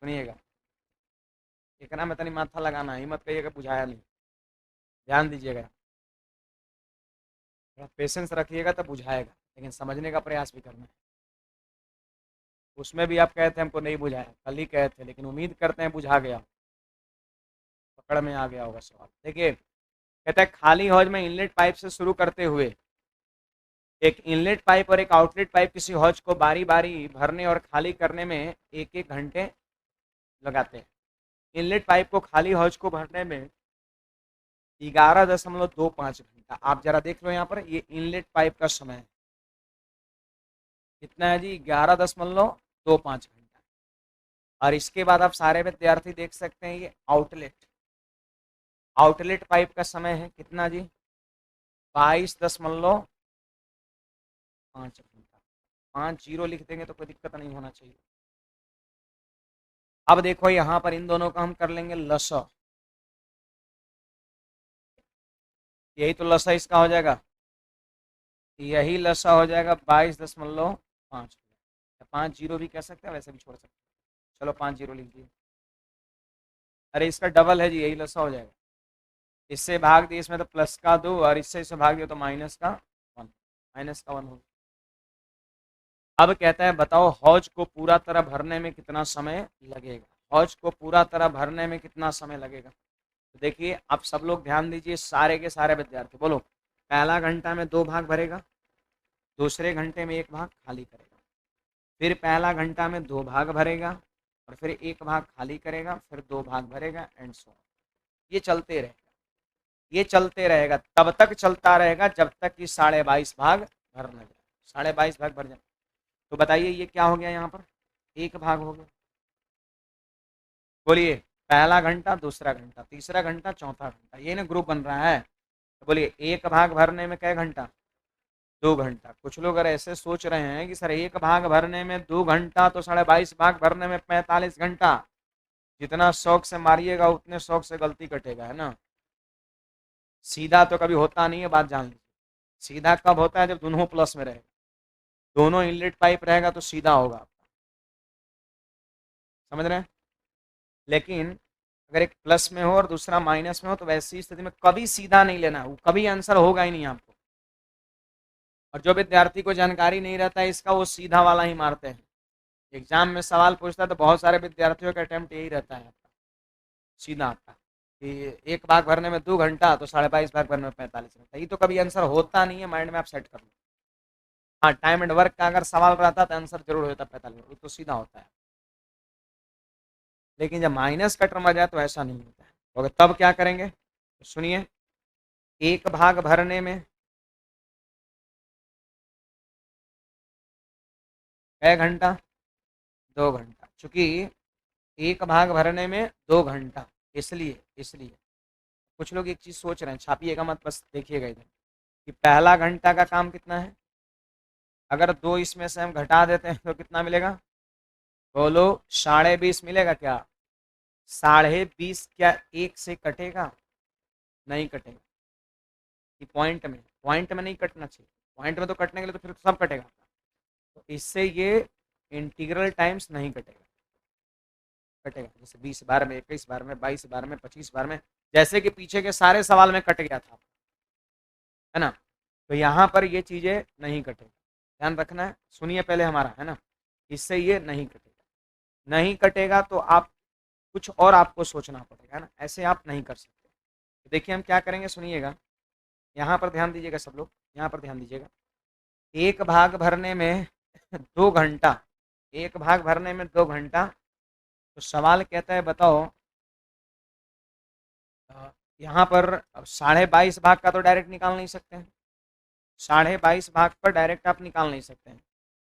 सुनिएगा, एक ना मैं तनी माथा लगाना है, हिम्मत कहिएगा बुझाया नहीं, ध्यान दीजिएगा, थोड़ा पेशेंस रखिएगा तो बुझाएगा, लेकिन समझने का प्रयास भी करना है। उसमें भी आप कहे थे हमको नहीं बुझाया, कल ही कहे थे, लेकिन उम्मीद करते हैं बुझा गया, पकड़ में आ गया होगा सवाल। देखिए कहता है खाली हौज में इनलेट पाइप से शुरू करते हुए एक इनलेट पाइप और एक आउटलेट पाइप किसी हौज को बारी बारी भरने और खाली करने में 1-1 घंटे लगाते हैं। इनलेट पाइप को खाली हौज को भरने में 11.25 घंटा। आप जरा देख लो यहाँ पर, ये इनलेट पाइप का समय है कितना है जी, 11.25 घंटा। और इसके बाद आप सारे विद्यार्थी देख सकते हैं, ये आउटलेट आउटलेट पाइप का समय है कितना जी, 22.5 घंटा। 5 जीरो लिख देंगे तो कोई दिक्कत नहीं होना चाहिए। अब देखो यहाँ पर इन दोनों का हम कर लेंगे लसा, यही तो लसा इसका हो जाएगा, यही लसा हो जाएगा 22.5। 5 जीरो भी कह सकते हैं, वैसे भी छोड़ सकते हैं, चलो 5 जीरो लिख दिए। अरे इसका डबल है जी, यही लसा हो जाएगा। इससे भाग दिए इसमें तो प्लस का 2, और इससे इसे भाग दिया तो -1, -1 हो। अब कहता है बताओ हौज को पूरा तरह भरने में कितना समय लगेगा, हौज को पूरा तरह भरने में कितना समय लगेगा। तो देखिए आप सब लोग ध्यान दीजिए, सारे के सारे विद्यार्थी बोलो, पहला घंटा में 2 भाग भरेगा, दूसरे घंटे में 1 भाग खाली करेगा, फिर पहला घंटा में 2 भाग भरेगा, और फिर 1 भाग खाली करेगा, फिर 2 भाग भरेगा, एंड सो। ये चलते रहेगा, ये चलते रहेगा, तब तक चलता रहेगा जब तक कि 22.5 भाग भर न जाए, 22.5 भाग भर जाए। तो बताइए ये क्या हो गया, यहाँ पर 1 भाग हो गया। बोलिए पहला घंटा, दूसरा घंटा, तीसरा घंटा, चौथा घंटा, ये ना ग्रुप बन रहा है। तो बोलिए 1 भाग भरने में कै घंटा, 2 घंटा। कुछ लोग अगर ऐसे सोच रहे हैं कि सर 1 भाग भरने में 2 घंटा तो 22.5 भाग भरने में 45 घंटा, जितना शौक से मारिएगा उतने शौक से गलती कटेगा, है ना। सीधा तो कभी होता नहीं है, बात जान लीजिए। सीधा कब होता है? जब दोनों प्लस में रहेगा, दोनों इनलेट पाइप रहेगा तो सीधा होगा आपका, समझ रहे हैं। लेकिन अगर एक प्लस में हो और दूसरा माइनस में हो तो वैसी स्थिति में कभी सीधा नहीं लेना, वो कभी आंसर होगा ही नहीं आपको। और जो विद्यार्थी को जानकारी नहीं रहता है इसका, वो सीधा वाला ही मारते हैं। एग्जाम में सवाल पूछता है तो बहुत सारे विद्यार्थियों का अटेम्प्ट यही रहता है आपका, सीधा आपका, कि 1 भाग भरने में 2 घंटा तो 22.5 भाग भरने में 45 घंटा। ये तो कभी आंसर होता नहीं है, माइंड में आप सेट कर लो। हाँ, टाइम एंड वर्क का अगर सवाल रहता तो आंसर जरूर होता 45, तो सीधा होता है। लेकिन जब माइनस का टर्म आ जाए तो ऐसा नहीं होता है। तो तब क्या करेंगे तो सुनिए, 1 भाग भरने में कै घंटा? 2 घंटा। चूंकि 1 भाग भरने में 2 घंटा, इसलिए इसलिए कुछ लोग एक चीज सोच रहे हैं, छापिएगा मत, बस देखिएगा इधर, कि पहला घंटा का काम कितना है। अगर 2 इसमें से हम घटा देते हैं तो कितना मिलेगा? बोलो, 20.5 मिलेगा क्या? 20.5 क्या 1 से कटेगा? नहीं कटेगा। कि पॉइंट में नहीं कटना चाहिए, पॉइंट में तो कटने के लिए तो फिर तो सब कटेगा। तो इससे ये इंटीग्रल टाइम्स नहीं कटेगा। कटेगा जैसे 20 बार में, 21 बार में, 22 बार में, 25 बार में, जैसे कि पीछे के सारे सवाल में कट गया था, है ना। तो यहाँ पर ये चीजें नहीं कटेगा, ध्यान रखना है। सुनिए पहले हमारा, है ना। इससे ये नहीं कटेगा, नहीं कटेगा तो आप कुछ और आपको सोचना पड़ेगा, है ना। ऐसे आप नहीं कर सकते। तो देखिए हम क्या करेंगे, सुनिएगा। यहाँ पर ध्यान दीजिएगा सब लोग, यहाँ पर ध्यान दीजिएगा। 1 भाग भरने में 2 घंटा, 1 भाग भरने में 2 घंटा। तो सवाल कहता है बताओ, यहाँ पर अब 22.5 भाग का तो डायरेक्ट निकाल नहीं सकते हैं, 22.5 भाग पर डायरेक्ट आप निकाल नहीं सकते हैं।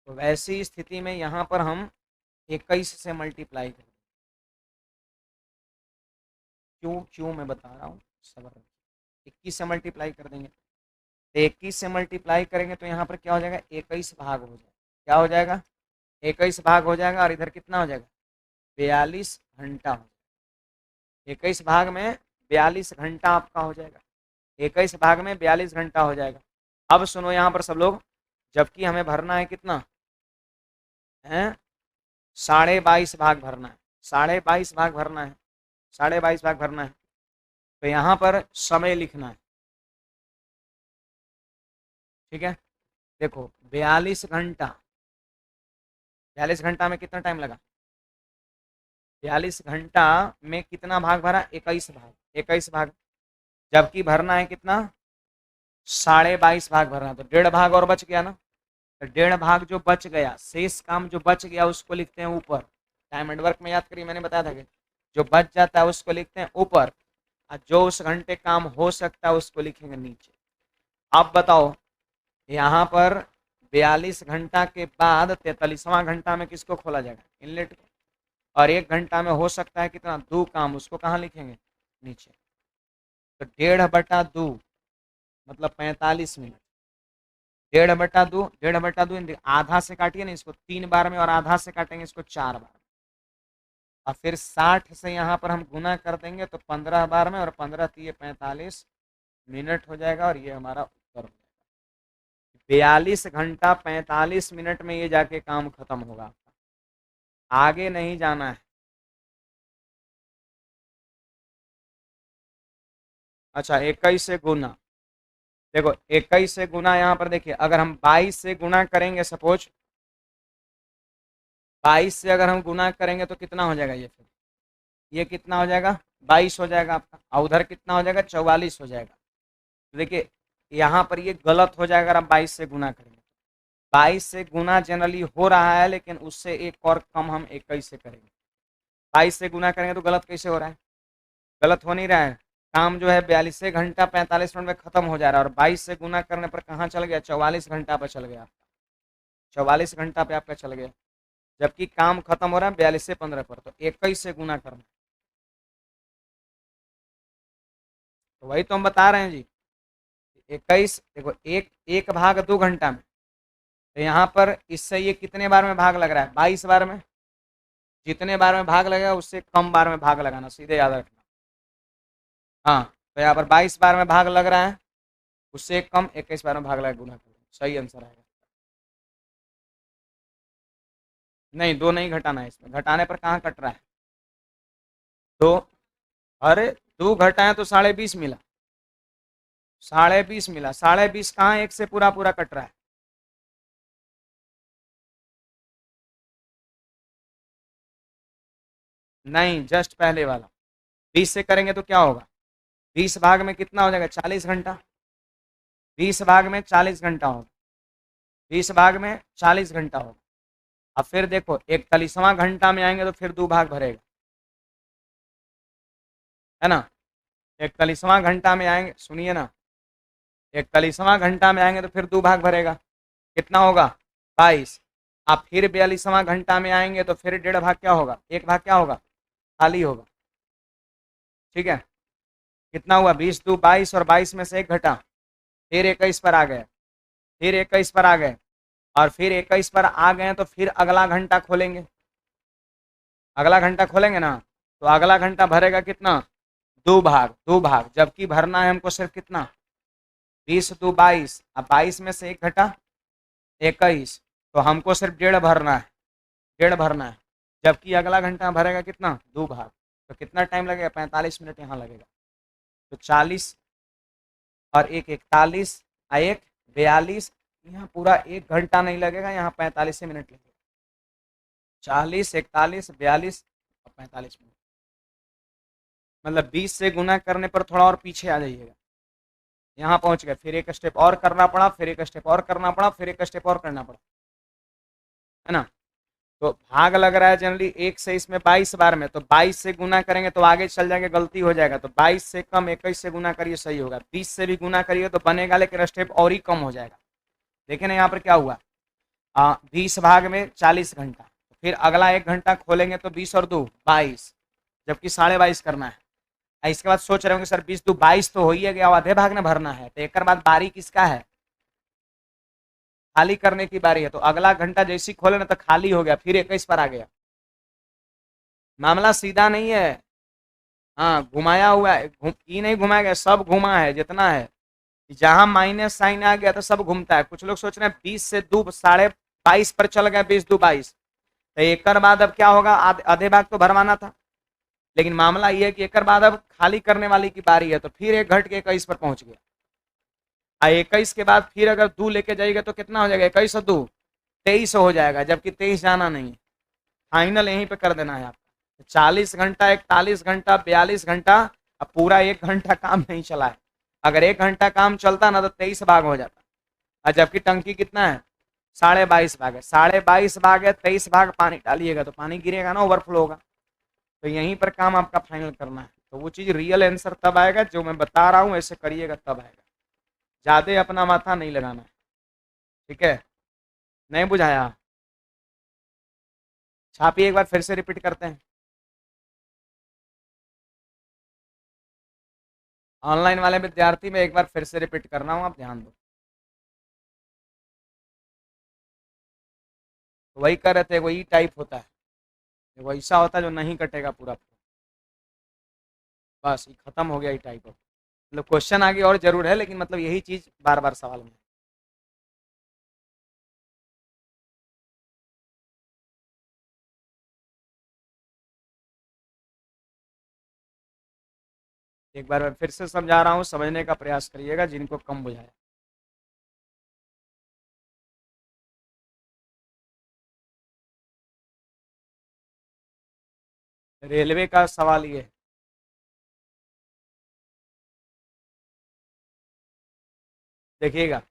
तो वैसी स्थिति में यहाँ पर हम 21 से मल्टीप्लाई करें। क्यों क्यों मैं बता रहा हूँ, सबर। 21 से मल्टीप्लाई कर देंगे, तो 21 से मल्टीप्लाई करेंगे तो यहाँ पर क्या हो जाएगा? 21 भाग हो जाएगा। क्या हो जाएगा? 21 भाग हो जाएगा। और इधर कितना हो जाएगा? 42 घंटा। 21 भाग में 42 घंटा आपका हो जाएगा। 21 भाग में 42 घंटा हो जाएगा। अब सुनो यहाँ पर सब लोग, जबकि हमें भरना है कितना है? 22.5 भाग भरना है, 22.5 भाग भरना है, 22.5 भाग भरना है। तो यहाँ पर समय लिखना है, ठीक है। देखो 42 घंटा, 42 घंटा में कितना टाइम लगा? 42 घंटा में कितना भाग भरा? 21 भाग, 21 भाग। जबकि भरना है कितना? 22.5 भाग भरना। तो 1.5 भाग और बच गया ना। तो 1.5 भाग जो बच गया, शेष काम जो बच गया उसको लिखते हैं ऊपर। टाइम एंड वर्क में याद करिए, मैंने बताया था कि जो बच जाता है उसको लिखते हैं ऊपर, और जो उस घंटे काम हो सकता है उसको लिखेंगे नीचे। अब बताओ यहाँ पर 42 घंटा के बाद 43वां घंटा में किसको खोला जाएगा? इनलेट को। और 1 घंटा में हो सकता है कितना? 2 काम, उसको कहाँ लिखेंगे? नीचे। तो 1.5/2 मतलब 45 मिनट। 1.5/2, 1.5/2 आधा से काटिए ना इसको 3 बार में, और आधा से काटेंगे इसको 4 बार। और फिर 60 से यहाँ पर हम गुना कर देंगे तो 15 बार में, और 15 × 45 मिनट हो जाएगा। और ये हमारा उत्तर हो जाएगा। 42 घंटा 45 मिनट में ये जाके काम खत्म होगा, आगे नहीं जाना है। अच्छा 21 से गुना, देखो 21 से गुना, यहाँ पर देखिए अगर हम 22 से गुना करेंगे, सपोज 22 से अगर हम गुना करेंगे तो कितना हो जाएगा? ये फिर ये कितना हो जाएगा? 22 हो जाएगा आपका। और उधर कितना हो जाएगा? 44 हो जाएगा। तो देखिए यहाँ पर ये गलत हो जाएगा अगर हम 22 से गुना करेंगे। 22 से गुना जनरली हो रहा है, लेकिन उससे एक और कम हम 21 से करेंगे। 22 से गुना करेंगे तो गलत कैसे हो रहा है? गलत हो नहीं रहा है। काम जो है 42 घंटा 45 मिनट में खत्म हो जा रहा है, और 22 से गुना करने पर कहाँ चल गया? 44 घंटा पर चल गया आपका, 44 घंटा पे आपका चल गया। जबकि काम खत्म हो रहा है 42 से 15 पर, तो 21 से गुना करना। तो वही तो हम बता रहे हैं जी, 21 देखो, एक एक भाग 2 घंटा में, तो यहाँ पर इससे ये कितने बार में भाग लग रहा है? 22 बार में। जितने बार में भाग लगेगा उससे कम बार में भाग लगाना, सीधे याद रखना। हाँ, तो यहाँ पर 22 बार में भाग लग रहा है, उससे कम 21 बार में भाग लगा, गुना कर, सही आंसर आएगा। नहीं, 2 नहीं घटाना है, इसमें घटाने पर कहाँ कट रहा है? 2, अरे 2 घटाएं तो 20.5 मिला, 20.5 मिला, 20.5 कहाँ एक से पूरा पूरा कट रहा है? नहीं, जस्ट पहले वाला। 20 से करेंगे तो क्या होगा? 20 भाग में कितना हो जाएगा? 40 घंटा। 20 भाग में 40 घंटा होगा, 20 भाग में 40 घंटा होगा। अब फिर देखो 41वां घंटा में आएंगे तो फिर 2 भाग भरेगा, है ना? 41वां घंटा में आएंगे, सुनिए ना, 41वां घंटा में आएंगे तो फिर 2 भाग भरेगा, कितना होगा? 22। अब फिर 42वां घंटा में आएंगे तो फिर 1.5 भाग क्या होगा? 1 भाग क्या होगा? खाली होगा। ठीक है, कितना हुआ? 20 2 22, और 22 में से 1 घटा, फिर 21 पर आ गए, फिर 21 पर आ गए, और फिर 21 पर आ गए तो फिर अगला घंटा खोलेंगे, अगला घंटा खोलेंगे ना, तो अगला घंटा भरेगा कितना? 2 भाग, 2 भाग, जबकि भरना है हमको सिर्फ कितना? 20 2 22, अब 22 में से 1 घटा, 21, तो हमको सिर्फ 1.5 भरना है, 1.5 भरना है, जबकि अगला घंटा भरेगा कितना? 2 भाग। तो कितना टाइम लगेगा? 45 मिनट यहाँ लगेगा। तो 40 और 1 41, और 1 42, यहाँ पूरा 1 घंटा नहीं लगेगा, यहाँ 45 मिनट लगेगा। 40 41 42 और 45 मिनट, मतलब 20 से गुना करने पर थोड़ा और पीछे आ जाइएगा, यहाँ पहुंच गए, फिर एक स्टेप और करना पड़ा, फिर एक स्टेप और करना पड़ा, फिर एक स्टेप और करना पड़ा, है ना? तो भाग लग रहा है जनरली 1 से इसमें 22 बार में, तो 22 से गुना करेंगे तो आगे चल जाएंगे, गलती हो जाएगा, तो 22 से कम 21 से गुना करिए, सही होगा। 20 से भी गुना करिए तो बनेगा, लेकिन स्टेप और ही कम हो जाएगा। देखे ना यहाँ पर क्या हुआ? 20 भाग में 40 घंटा, फिर अगला 1 घंटा खोलेंगे तो 20 और 2 22, जबकि 22.5 करना है। इसके बाद सोच रहे होंगे सर 20 2 22 तो हो ही गया, आधे भाग में भरना है, तो एक बाद बारी किसका है? खाली करने की बारी है। तो अगला घंटा जैसे ही खोले ना तो खाली हो गया, फिर 21 पर आ गया। मामला सीधा नहीं है, हाँ घुमाया हुआ है, ई नहीं घुमाया गया, सब घुमा है जितना है, जहां माइनस साइन आ गया तो सब घूमता है। कुछ लोग सोच रहे हैं 20 से 2 22 पर चल गए, 20 2 22, तो एक बाद अब क्या होगा? आधे भाग तो भरवाना था, लेकिन मामला ये है कि एक बाद अब खाली करने वाली की बारी है, तो फिर एक घट के 21 पर पहुंच गया। 21 के बाद फिर अगर 2 लेके जाइएगा तो कितना हो जाएगा? 21 और 2 23 हो जाएगा, जबकि 23 जाना नहीं है, फाइनल यहीं पे कर देना है आपको। 40 घंटा 41 घंटा 42 घंटा, अब पूरा 1 घंटा काम नहीं चला है। अगर 1 घंटा काम चलता ना तो 23 भाग हो जाता, और जबकि टंकी कितना है? 22.5 भाग है, 22.5 भाग है, 23 भाग पानी डालिएगा तो पानी गिरेगा ना, ओवरफ्लो होगा। तो यहीं पर काम आपका फाइनल करना है, तो वो चीज़ रियल आंसर तब आएगा जो मैं बता रहा हूँ, ऐसे करिएगा तब आएगा, ज़्यादा अपना माथा नहीं लगाना है। ठीक है, नहीं बुझाया? छापिए एक बार फिर से रिपीट करते हैं। ऑनलाइन वाले विद्यार्थी में एक बार फिर से रिपीट करना हूँ, आप ध्यान दो। तो वही कर रहे थे, वही टाइप होता है, वैसा होता है जो नहीं कटेगा पूरा, बस ये खत्म हो गया, ये टाइप ऑफ। मतलब क्वेश्चन आगे और जरूर है, लेकिन मतलब यही चीज बार बार सवाल में। एक बार मैं फिर से समझा रहा हूँ, समझने का प्रयास करिएगा जिनको कम बुझाया। रेलवे का सवाल ये है, देखिएगा।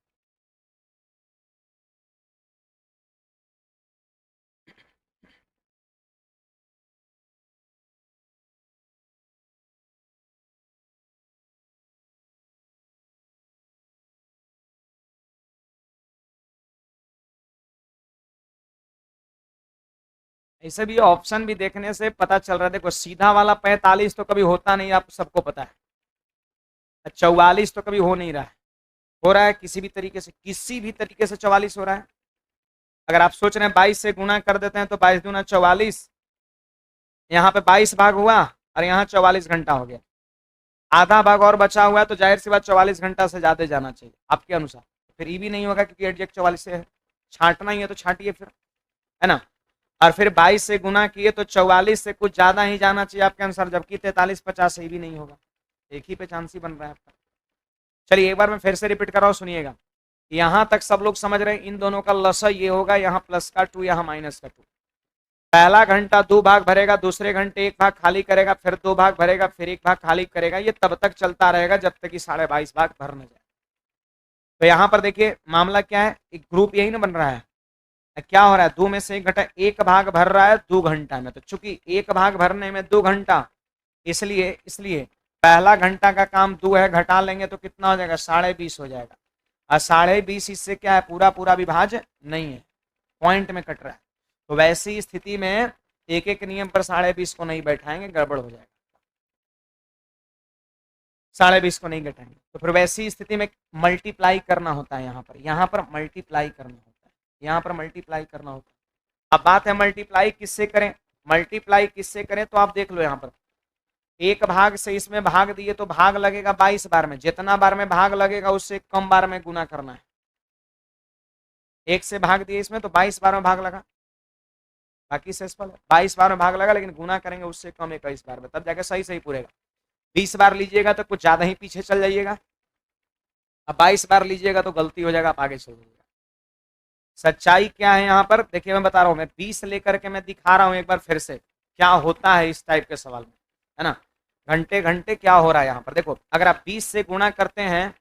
ऐसे भी ऑप्शन भी देखने से पता चल रहा है, देखो सीधा वाला 45 तो कभी होता नहीं, आप सबको पता है, 44 तो कभी हो नहीं रहा है, हो रहा है किसी भी तरीके से, किसी भी तरीके से 44 हो रहा है। अगर आप सोच रहे हैं 22 से गुना कर देते हैं तो 22 दूना 44, यहाँ पे 22 भाग हुआ और यहाँ 44 घंटा हो गया, आधा भाग और बचा हुआ है, तो जाहिर सी बात 44 घंटा से ज्यादा जाना चाहिए आपके अनुसार। फिर ई भी नहीं होगा क्योंकि एडजेक्ट 44 से है, छांटना ही है तो छांटिए फिर, है ना। और फिर 22 से गुना किए तो 44 से कुछ ज्यादा ही जाना चाहिए आपके अनुसार, जबकि 43-50 से भी नहीं होगा, एक ही पे चांस ही बन रहा है आपका। चलिए एक बार मैं फिर से रिपीट कर रहा हूँ, सुनिएगा। यहां तक सब लोग समझ रहे हैं, इन दोनों का लसा ये होगा, यहाँ प्लस का 2 यहाँ माइनस का 2। पहला घंटा 2 भाग भरेगा, दूसरे घंटे 1 भाग खाली करेगा, फिर 2 भाग भरेगा, फिर 1 भाग खाली करेगा। ये तब तक चलता रहेगा जब तक कि 22.5 भाग भर न जाए। तो यहाँ पर देखिए मामला क्या है, एक ग्रुप यही ना बन रहा है, क्या हो रहा है, 2 में से 1 घंटा, 1 भाग भर रहा है 2 घंटा में, तो चूंकि 1 भाग भरने में 2 घंटा, इसलिए पहला घंटा का काम 2 है, घटा लेंगे तो कितना हो जाएगा, 20.5 हो जाएगा। और 20.5 इससे क्या है, पूरा पूरा विभाज्य नहीं है, पॉइंट में कट रहा है। तो वैसी स्थिति में एक एक नियम पर 20.5 को नहीं बैठाएंगे, गड़बड़ हो जाएगा, 20.5 को नहीं घटाएंगे। तो फिर वैसी स्थिति में मल्टीप्लाई करना होता है, यहाँ पर मल्टीप्लाई करना होता है, यहाँ पर मल्टीप्लाई करना होता है। अब बात है मल्टीप्लाई किससे करें, मल्टीप्लाई किससे करें, तो आप देख लो यहाँ पर 1 भाग से इसमें भाग दिए तो भाग लगेगा 22 बार में, जितना बार में भाग लगेगा उससे कम बार में गुना करना है। 1 से भाग दिए इसमें तो 22 बार में भाग लगा, बाकी से 22 बार में भाग लगा, लेकिन गुना करेंगे उससे कम 21 बार में, तब जाके सही सही पूरेगा। 20 बार लीजिएगा तो कुछ ज्यादा ही पीछे चल जाइएगा, अब 22 बार लीजिएगा तो गलती हो जाएगा, आप आगे चल जाइएगा। सच्चाई क्या है यहाँ पर देखिए, मैं बता रहा हूँ, मैं 20 लेकर के मैं दिखा रहा हूँ एक बार फिर से क्या होता है इस टाइप के सवाल में, है ना। घंटे घंटे क्या हो रहा है यहाँ पर देखो, अगर आप 20 से गुणा करते हैं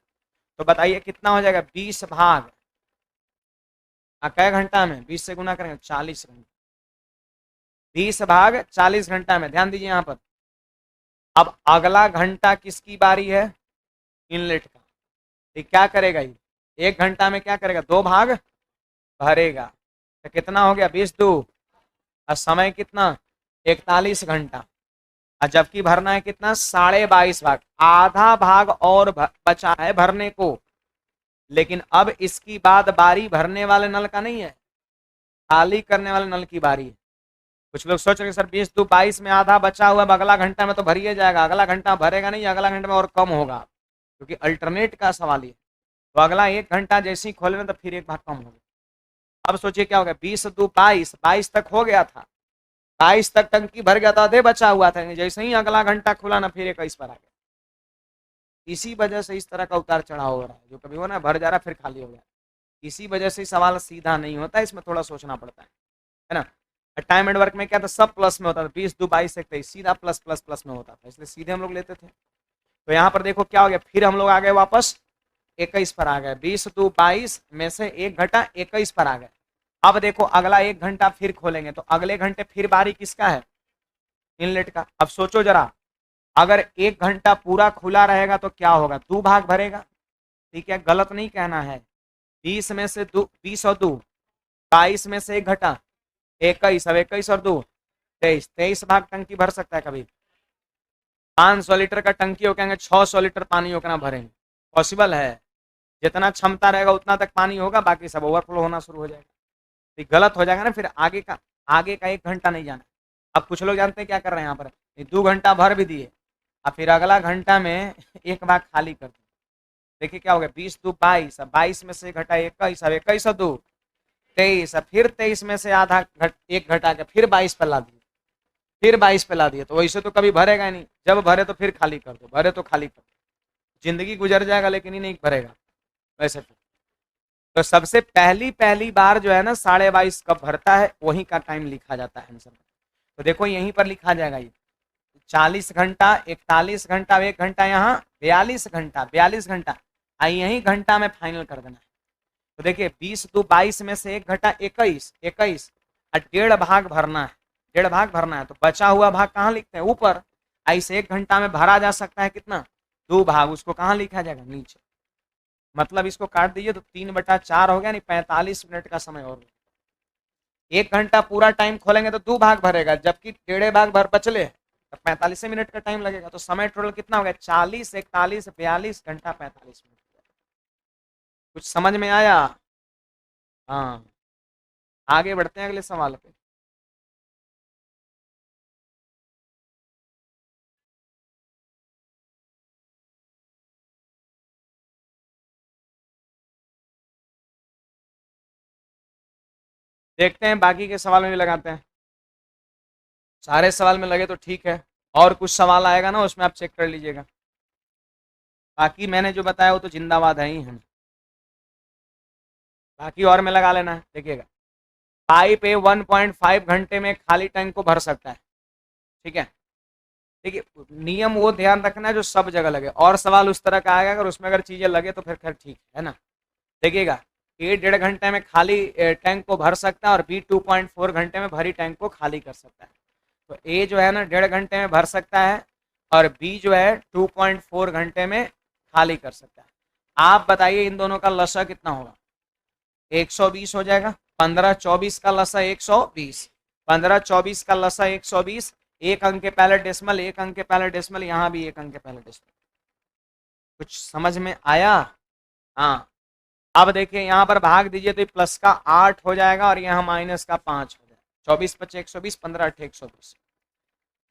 तो बताइए कितना हो जाएगा, 20 भाग कै घंटा में, 20 से गुना करेंगे 40 घंटा, 20 भाग 40 घंटा में, ध्यान दीजिए यहाँ पर। अब अगला घंटा किसकी बारी है, इनलेट का, तो क्या करेगा ये, 1 घंटा में क्या करेगा, 2 भाग भरेगा, तो कितना हो गया 20×2, और समय कितना 41 घंटा, और जबकि भरना है कितना 22.5 भाग, आधा भाग और बचा है भरने को। लेकिन अब इसकी बाद बारी भरने वाले नल का नहीं है, खाली करने वाले नल की बारी है। कुछ लोग सोच रहे सर 20×2 22 में आधा बचा हुआ, अगला घंटा में तो भरिए जाएगा, अगला घंटा भरेगा नहीं, अगला घंटे में और कम होगा, क्योंकि अल्टरनेट का सवाल ही है। तो अगला 1 घंटा जैसे ही खोले तो फिर 1 भाग कम होगा। अब सोचिए क्या होगा, 20×2 22, 22 तक हो गया था, 22 तक टंकी भर गया था, आधे बचा हुआ था, जैसे ही अगला घंटा खुला ना फिर 21 पर आ गया। इसी वजह से इस तरह का उतार चढ़ाव हो रहा है, जो कभी हो ना भर जा रहा फिर खाली हो गया, इसी वजह से सवाल सीधा नहीं होता, इसमें थोड़ा सोचना पड़ता है ना। टाइम एंड वर्क में क्या था, सब प्लस में होता था, 20×2 22 से 23 सीधा प्लस प्लस प्लस में होता था, इसलिए सीधे हम लोग लेते थे। तो यहाँ पर देखो क्या हो गया, फिर हम लोग आ गए वापस 21 पर आ गए, 20×2 22 में से 1 घंटा 21 पर आ गए। अब देखो अगला 1 घंटा फिर खोलेंगे तो अगले घंटे फिर बारी किसका है, इनलेट का। अब सोचो जरा, अगर 1 घंटा पूरा खुला रहेगा तो क्या होगा, 2 भाग भरेगा, ठीक है, गलत नहीं कहना है। 20 में से 2, 20 और 2 22 में से 1 घटा 21, अब 21 और 2 23, 23 भाग टंकी भर सकता है कभी। 500 लीटर का टंकी हो कहेंगे 600 लीटर पानी होकर भरेंगे, पॉसिबल है, जितना क्षमता रहेगा उतना तक पानी होगा, बाकी सब ओवरफ्लो होना शुरू हो जाएगा, तो गलत हो जाएगा ना, फिर आगे का 1 घंटा नहीं जाना। अब कुछ लोग जानते हैं क्या कर रहे हैं, यहाँ पर 2 घंटा भर भी दिए, अब फिर अगला घंटा में 1 भाग खाली कर दिए, देखिए क्या हो गया, 20×2 22, 22 में से घटा 21, अब 21 और 2 23, फिर 23 में से आधा 1 घटा के फिर 22 पे ला दिए, फिर 22 पे ला दिए, तो वैसे तो कभी भरेगा ही नहीं, जब भरे तो फिर खाली कर दो, भरे तो खाली कर दो, जिंदगी गुजर जाएगा लेकिन ही नहीं भरेगा वैसे। तो सबसे पहली बार जो है ना 22.5 कब भरता है वहीं का टाइम लिखा जाता है आंसर में। तो देखो यहीं पर लिखा जाएगा, ये 40 घंटा 41 घंटा, 1 घंटा यहाँ 42 घंटा, 42 घंटा, यही घंटा में फाइनल कर देना है। तो देखिए 20×2 22 में से 1 घटा 21, 21 और 1.5 भाग भरना है, 1.5 भाग भरना है, तो बचा हुआ भाग कहाँ लिखते हैं, ऊपर। ऐसे 1 घंटा में भरा जा सकता है कितना, 2 भाग, उसको कहाँ लिखा जाएगा, नीचे। मतलब इसको काट दीजिए तो 3/4 हो गया, नहीं 45 मिनट का समय और 1 घंटा पूरा टाइम खोलेंगे तो 2 भाग भरेगा, जबकि 1.5 भाग भर बचले तो 45 मिनट का टाइम लगेगा, तो समय टोटल कितना हो गया, 40 41 42 घंटा 45 मिनट। कुछ समझ में आया? हाँ, आगे बढ़ते हैं अगले सवाल पे। देखते हैं बाकी के सवाल में भी लगाते हैं। सारे सवाल में लगे तो ठीक है, और कुछ सवाल आएगा ना उसमें आप चेक कर लीजिएगा। बाकी मैंने जो बताया वो तो जिंदाबाद है ही है। बाकी और में लगा लेना है। देखिएगा, पाइप ए 1.5 घंटे में खाली टैंक को भर सकता है। ठीक है, देखिए नियम वो ध्यान रखना है जो सब जगह लगे, और सवाल उस तरह का आएगा अगर उसमें अगर चीजें लगे तो फिर खैर ठीक है ना। देखिएगा, ए 1.5 घंटे में खाली टैंक को भर सकता है और बी 2.4 घंटे में भरी टैंक को खाली कर सकता है। तो ए जो है ना 1.5 घंटे में भर सकता है और बी जो है 2.4 घंटे में खाली कर सकता है। आप बताइए इन दोनों का लसा कितना होगा? 120 हो जाएगा। 15-24 का लसा 120, 15-24 का लसा 120, एक अंक के पहले डेसिमल, एक अंक के पहले डेसिमल, यहाँ भी एक अंक के पहले डेसिमल। कुछ समझ में आया? हाँ, अब देखिए यहाँ पर भाग दीजिए तो प्लस का 8 हो जाएगा और यहाँ माइनस का 5 हो जाएगा। 24-25 120, 15-8 120।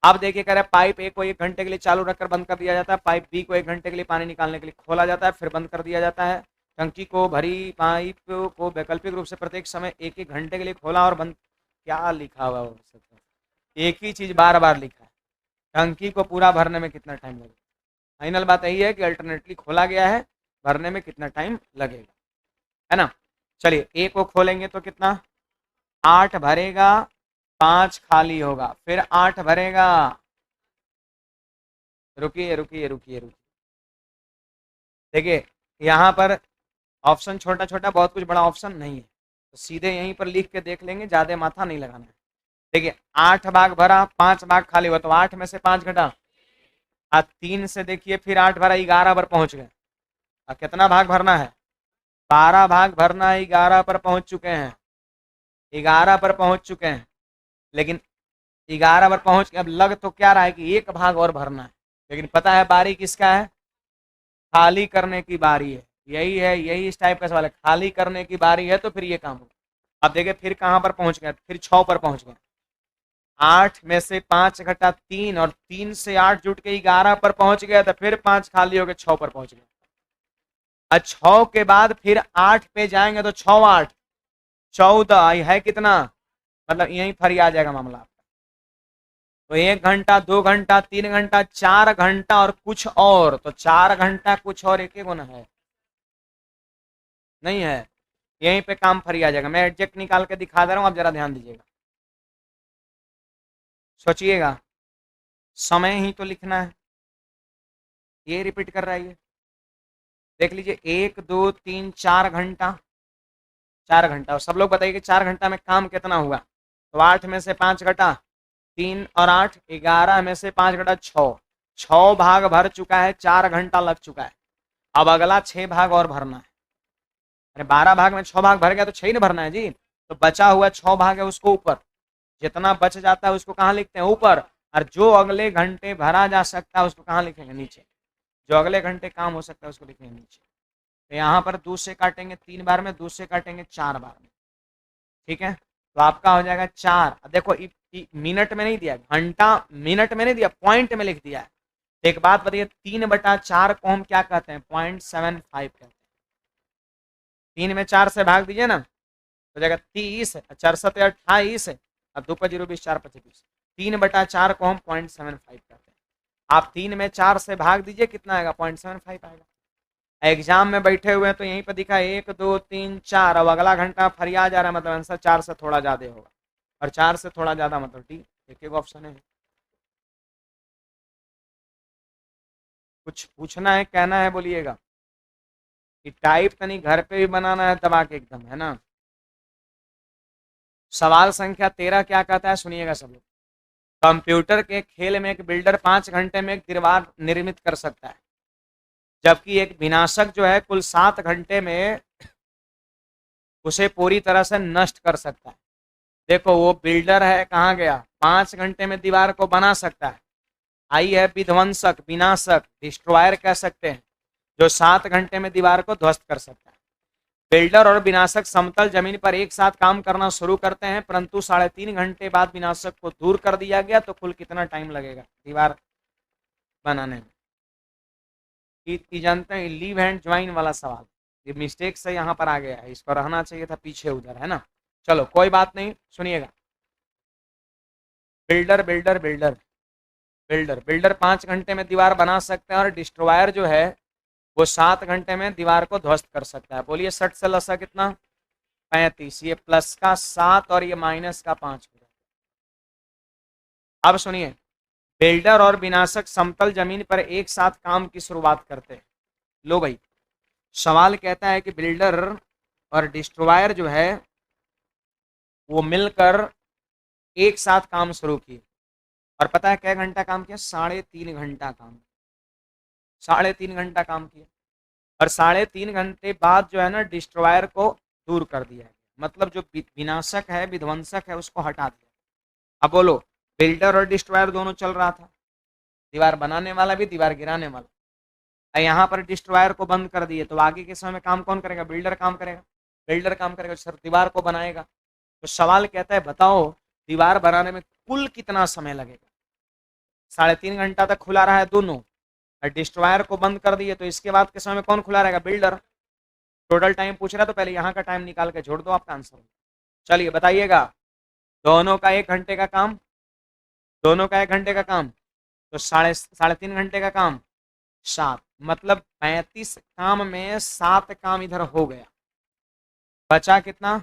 अब देखिए कह रहे हैं पाइप ए को 1 घंटे के लिए चालू रखकर बंद कर दिया जाता है, पाइप बी को 1 घंटे के लिए पानी निकालने के लिए खोला जाता है, फिर बंद कर दिया जाता है। टंकी को भरी पाइप को वैकल्पिक रूप से प्रत्येक समय 1-1 घंटे के लिए खोला और बंद। क्या लिखा हुआ हो सकता है? एक ही चीज बार बार लिखा है। टंकी को पूरा भरने में कितना टाइम लगेगा? फाइनल बात यही है कि अल्टरनेटली खोला गया है, भरने में कितना टाइम लगेगा, है ना। चलिए ए को खोलेंगे तो कितना? 8 भरेगा, 5 खाली होगा, फिर 8 भरेगा। रुकिए रुकिए रुकिए रुकिए, देखिए यहाँ पर ऑप्शन छोटा छोटा, बहुत कुछ बड़ा ऑप्शन नहीं है, तो सीधे यहीं पर लिख के देख लेंगे, ज्यादा माथा नहीं लगाना है। देखिए 8 भाग भरा, 5 भाग खाली हुआ, तो 8 में से 5 घटा, 3 से देखिए फिर 8 भरा, 11 पर पहुंच गए। अब कितना भाग भरना है? 12 भाग भरना है, 11 पर पहुंच चुके हैं, 11 पर पहुंच चुके हैं। लेकिन 11 पर पहुंच के अब लग तो क्या रहा है कि एक भाग और भरना है, लेकिन पता है बारी किसका है? खाली करने की बारी है। यही है, यही इस टाइप का सवाल है, खाली करने की बारी है तो फिर ये काम होगा। अब देखिए फिर कहां पर पहुंच गए? फिर 6 पर पहुंच गए। 8 में से 5 घटा 3 और 3 से 8 जुट के 11 पर पहुंच गए, तो फिर 5 खाली हो गए, 6 पर पहुंच गए। अब 6 के बाद फिर 8 पे जाएंगे तो 6 8 14 है कितना? मतलब यहीं पर ही आ जाएगा मामला आपका। तो 1 घंटा, 2 घंटा, 3 घंटा, 4 घंटा और कुछ और, तो 4 घंटा कुछ और एक गुना है, नहीं है। यहीं पे काम फरी आ जाएगा। मैं एडजेक्ट निकाल के दिखा दे रहा हूं, आप जरा ध्यान दीजिएगा, सोचिएगा। समय ही तो लिखना है, ये रिपीट कर रहा है ये। देख लीजिए 1 2 3 4 घंटा, 4 घंटा। और सब लोग बताइए कि 4 घंटा में काम कितना हुआ? तो 8 में से 5 घटा, 3 और 8 11 में से 5 घटा 6, 6 भाग भर चुका है, 4 घंटा लग चुका है। अब अगला 6 भाग और भरना है। अरे 12 भाग में 6 भाग भर गया तो 6 ही ना भरना है जी। तो बचा हुआ 6 भाग है उसको ऊपर, जितना बच जाता है उसको कहाँ लिखते हैं? ऊपर। और जो अगले घंटे भरा जा सकता है उसको कहाँ लिखेंगे? नीचे। जो अगले घंटे काम हो सकता है उसको लिखेंगे नीचे। तो यहाँ पर 2 से काटेंगे 3 बार में, 2 से काटेंगे 4 बार में, ठीक है। तो आपका हो जाएगा 4। देखो मिनट में नहीं दिया, घंटा मिनट में नहीं दिया, पॉइंट में लिख दिया है। एक बात बताइए, 3/4 को हम क्या कहते हैं? 0.75 कहते हैं। 3 में 4 से भाग दीजिए ना, हो जाएगा 30, 4 7 28, अब 2 पर 0 20, 4 25 20। 3/4 को हम 0.75 कहते हैं। आप 3 में 4 से भाग दीजिए, कितना आएगा? 0.75 आएगा। एग्जाम में बैठे हुए हैं तो यहीं पर दिखा 1 2 3 4, अब अगला घंटा फरिया जा रहा है, मतलब आंसर 4 से थोड़ा ज्यादा होगा, और 4 से थोड़ा ज्यादा मतलब डी, एक ऑप्शन है। कुछ पूछना है, कहना है, बोलिएगा। कि टाइप तनी घर पे भी बनाना है दबा के एकदम, है ना। सवाल संख्या 13 क्या कहता है, सुनिएगा सब लोग। कंप्यूटर के खेल में एक बिल्डर 5 घंटे में एक दीवार निर्मित कर सकता है, जबकि एक विनाशक जो है कुल 7 घंटे में उसे पूरी तरह से नष्ट कर सकता है। देखो वो बिल्डर है, कहाँ गया? 5 घंटे में दीवार को बना सकता है। आई है विध्वंसक, विनाशक, डिस्ट्रॉयर कह सकते हैं, जो 7 घंटे में दीवार को ध्वस्त कर सकता है। बिल्डर और विनाशक समतल जमीन पर एक साथ काम करना शुरू करते हैं, परंतु 3.5 घंटे बाद विनाशक को दूर कर दिया गया, तो कुल कितना टाइम लगेगा दीवार बनाने में? ये जानते हैं लीव एंड ज्वाइन वाला सवाल, ये मिस्टेक से यहाँ पर आ गया है, इसको रहना चाहिए था पीछे उधर, है ना। चलो कोई बात नहीं, सुनिएगा। Builder builder builder builder builder 5 घंटे में दीवार बना सकते हैं, और डिस्ट्रॉयर जो है वो 7 घंटे में दीवार को ध्वस्त कर सकता है। बोलिए 60 से लसा कितना? 35। ये प्लस का 7 और ये माइनस का 5। अब सुनिए, बिल्डर और विनाशक समतल जमीन पर एक साथ काम की शुरुआत करते हैं। लो भाई, सवाल कहता है कि बिल्डर और डिस्ट्रॉयर जो है वो मिलकर एक साथ काम शुरू किए, और पता है क्या घंटा काम किया? 3.5 घंटा काम, 3.5 घंटा काम किया, और 3.5 घंटे बाद जो है ना डिस्ट्रॉयर को दूर कर दिया है, मतलब जो विनाशक है, विध्वंसक है, उसको हटा दिया। अब बोलो, बिल्डर और डिस्ट्रॉयर दोनों चल रहा था, दीवार बनाने वाला भी, दीवार गिराने वाला। यहाँ पर डिस्ट्रॉयर को बंद कर दिए, तो आगे के समय में काम कौन करेगा? बिल्डर काम करेगा। बिल्डर काम करेगा सर, दीवार को बनाएगा। तो सवाल कहता है बताओ दीवार बनाने में कुल कितना समय लगेगा? 3.5 घंटा तक खुला रहा है दोनों, और डिस्ट्रॉयर को बंद कर दिए, तो इसके बाद के समय में कौन खुला रहेगा? बिल्डर। टोटल टाइम पूछ रहा है, तो पहले यहाँ का टाइम निकाल के जोड़ दो, आपका आंसर। चलिए बताइएगा, दोनों का 1 घंटे का काम, दोनों का 1 घंटे का काम, तो 3.5 घंटे का काम, 7, मतलब 35 काम में 7 काम इधर हो गया, बचा कितना?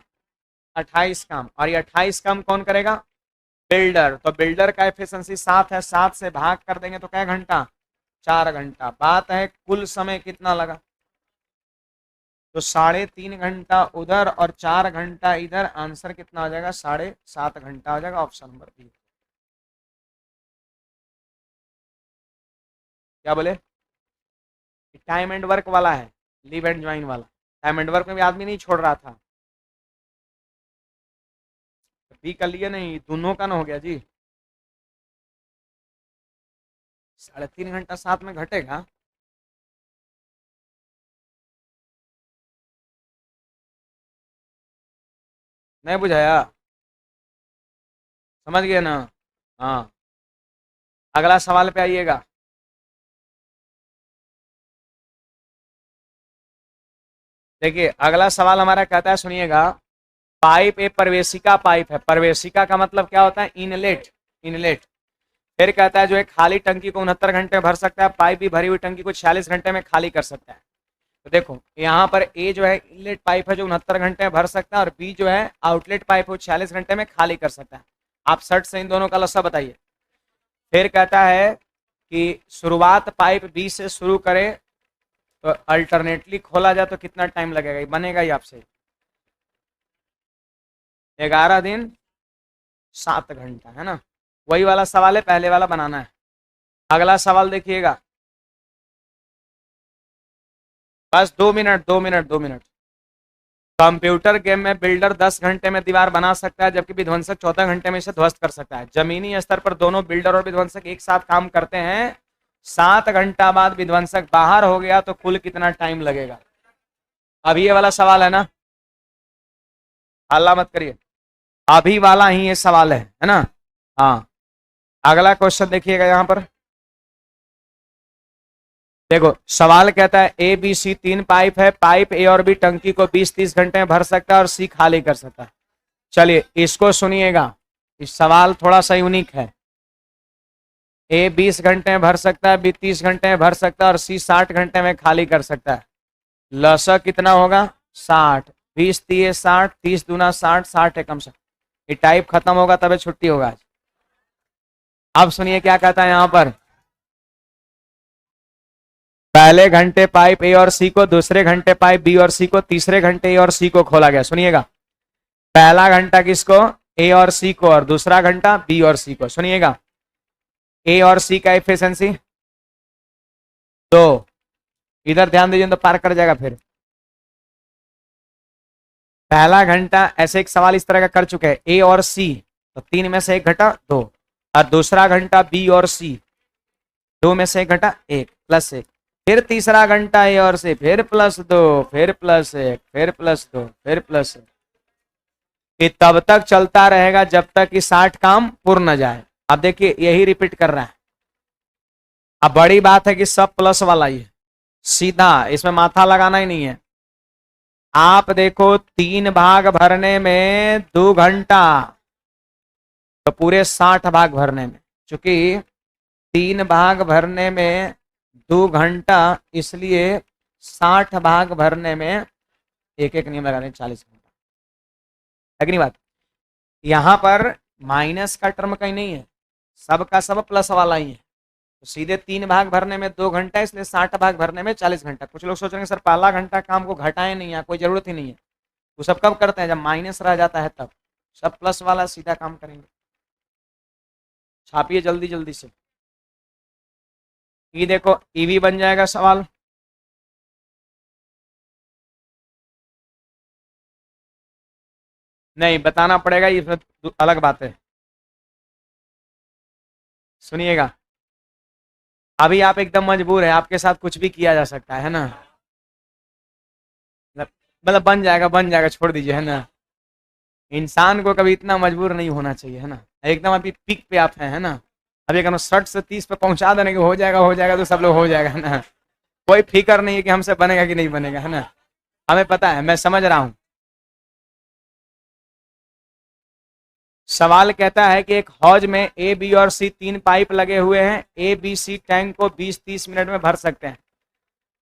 28 काम। और ये 28 काम कौन करेगा? बिल्डर। तो बिल्डर का एफिशिएंसी 7 है, 7 से भाग कर देंगे तो क्या घंटा? 4 घंटा। बात है कुल समय कितना लगा, तो 3.5 घंटा उधर और 4 घंटा इधर, आंसर कितना आ जाएगा? 7.5 घंटा आ जाएगा, ऑप्शन नंबर बी। क्या बोले? टाइम एंड वर्क वाला है, लीव एंड ज्वाइन वाला। टाइम एंड वर्क में भी आदमी नहीं छोड़ रहा था, बी कर लिए नहीं, दोनों का ना हो गया जी। 3.5 घंटा 7 में घटेगा, नहीं बुझाया? समझ गए ना? हाँ, अगला सवाल पे आइएगा। देखिए अगला सवाल हमारा कहता है, सुनिएगा, पाइप एक प्रवेशिका पाइप है। प्रवेशिका का मतलब क्या होता है? Inlet, inlet. फिर कहता है जो एक खाली टंकी को 69 घंटे में भर सकता है, पाइप भी भरी हुई टंकी को 46 घंटे में खाली कर सकता है। तो देखो यहाँ पर ए जो है इनलेट पाइप है जो 69 घंटे में भर सकता है, और बी जो है आउटलेट पाइप है 46 घंटे में खाली कर सकता है। आप सर्ट से इन दोनों का लस्सा बताइए। फिर कहता है कि शुरुआत पाइप बी से शुरू करे, तो अल्टरनेटली खोला जाए तो कितना टाइम लगेगा? ये बनेगा ही आपसे 11 दिन 7 घंटा, है ना। वही वाला सवाल है, पहले वाला बनाना है। अगला सवाल देखिएगा, बस 2 minute 2 minute 2 minute. Computer game में बिल्डर 10 घंटे में दीवार बना सकता है, जबकि विध्वंसक 14 घंटे में इसे ध्वस्त कर सकता है। जमीनी स्तर पर दोनों बिल्डर और विध्वंसक एक साथ काम करते हैं, 7 घंटा बाद विध्वंसक बाहर हो गया, तो कुल कितना टाइम लगेगा? अब ये वाला सवाल है ना, हल्ला मत करिए, अभी वाला ही ये सवाल है ना। हाँ, अगला क्वेश्चन देखिएगा यहाँ पर। देखो सवाल कहता है ए बी सी 3 पाइप है, पाइप ए और बी टंकी को 20-30 घंटे में भर सकता है और सी खाली कर सकता है। चलिए इसको सुनिएगा, इस सवाल थोड़ा सा यूनिक है। ए 20 घंटे में भर सकता है, बी 30 घंटे में भर सकता है, और सी 60 घंटे में खाली कर सकता है। लसा कितना होगा? 60। 20 3 60, 30 दूना 60, 60 एकम 60। ये टाइप खत्म होगा तभी छुट्टी होगा आज। अब सुनिए क्या कहता है यहाँ पर, पहले घंटे पाइप ए और सी को, दूसरे घंटे पाइप बी और सी को, तीसरे घंटे ए और सी को खोला गया। सुनिएगा, पहला घंटा किसको? ए और सी को, और दूसरा घंटा बी और सी को। सुनिएगा, ए और सी का एफिशिएंसी 2, इधर ध्यान दीजिए तो पार कर जाएगा। फिर पहला घंटा, ऐसे एक सवाल इस तरह का कर चुके हैं, ए और सी, तो 3 में से 1 घटा 2, और दूसरा घंटा बी और सी, 2 में से 1 घटा 1 प्लस 1, फिर तीसरा घंटा ए और से, फिर +2, फिर +1, फिर +2, फिर +1। ये तब तक चलता रहेगा जब तक कि 60 काम पूर्ण न जाए। अब देखिए यही रिपीट कर रहा है। अब बड़ी बात है कि सब प्लस वाला ही है, सीधा इसमें माथा लगाना ही नहीं है। आप देखो 3 भाग भरने में 2 घंटा, तो पूरे 60 भाग भरने में, चूंकि 3 भाग भरने में 2 घंटा, इसलिए 60 भाग भरने में एक एक नियम लगा रहे 40 घंटा। अगली बात, यहां पर माइनस का टर्म कहीं नहीं है, सबका सब प्लस वाला ही है, तो सीधे 3 भाग भरने में 2 घंटा, इसलिए 60 भाग भरने में 40 घंटा। कुछ लोग सोच रहे हैं सर पहला घंटा काम को घटाए नहीं है, कोई जरूरत ही नहीं है। वो सब कब करते हैं, जब माइनस रह जाता है तब। सब प्लस वाला सीधा काम करेंगे। छापिए जल्दी जल्दी से। ये देखो ईवी बन जाएगा सवाल। नहीं बताना पड़ेगा, ये अलग बात है। सुनिएगा, अभी आप एकदम मजबूर है, आपके साथ कुछ भी किया जा सकता है ना। मतलब बन जाएगा बन जाएगा, छोड़ दीजिए, है ना। इंसान को कभी इतना मजबूर नहीं होना चाहिए, है ना। एकदम अभी पीक पे आप हैं, है ना। अभी अगर 60 से 30 पे पहुंचा देने की हो जाएगा तो सब लोग हो जाएगा, है ना। कोई फिक्र नहीं है कि हमसे बनेगा कि नहीं बनेगा, है ना। हमें पता है, मैं समझ रहा हूं। सवाल कहता है कि एक हौज में ए बी और सी 3 पाइप लगे हुए हैं। ए बी सी टैंक को 20-30 मिनट में भर सकते हैं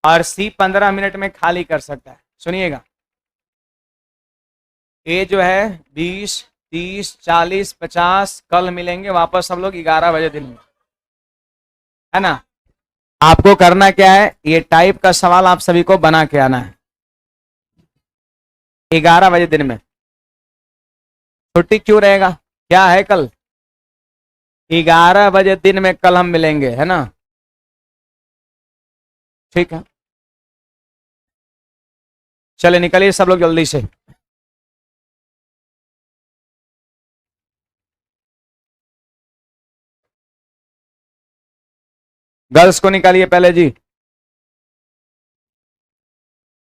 और सी 15 मिनट में खाली कर सकता है। सुनिएगा, ए जो है 20, 30, 40, 50, कल मिलेंगे वापस सब लोग 11 बजे दिन में, है ना। आपको करना क्या है, ये टाइप का सवाल आप सभी को बना के आना है। 11 बजे दिन में छुट्टी क्यों रहेगा, क्या है कल? 11 बजे दिन में कल हम मिलेंगे, है ना। ठीक है, चले निकलिए सब लोग जल्दी से। गर्ल्स को निकालिए पहले जी।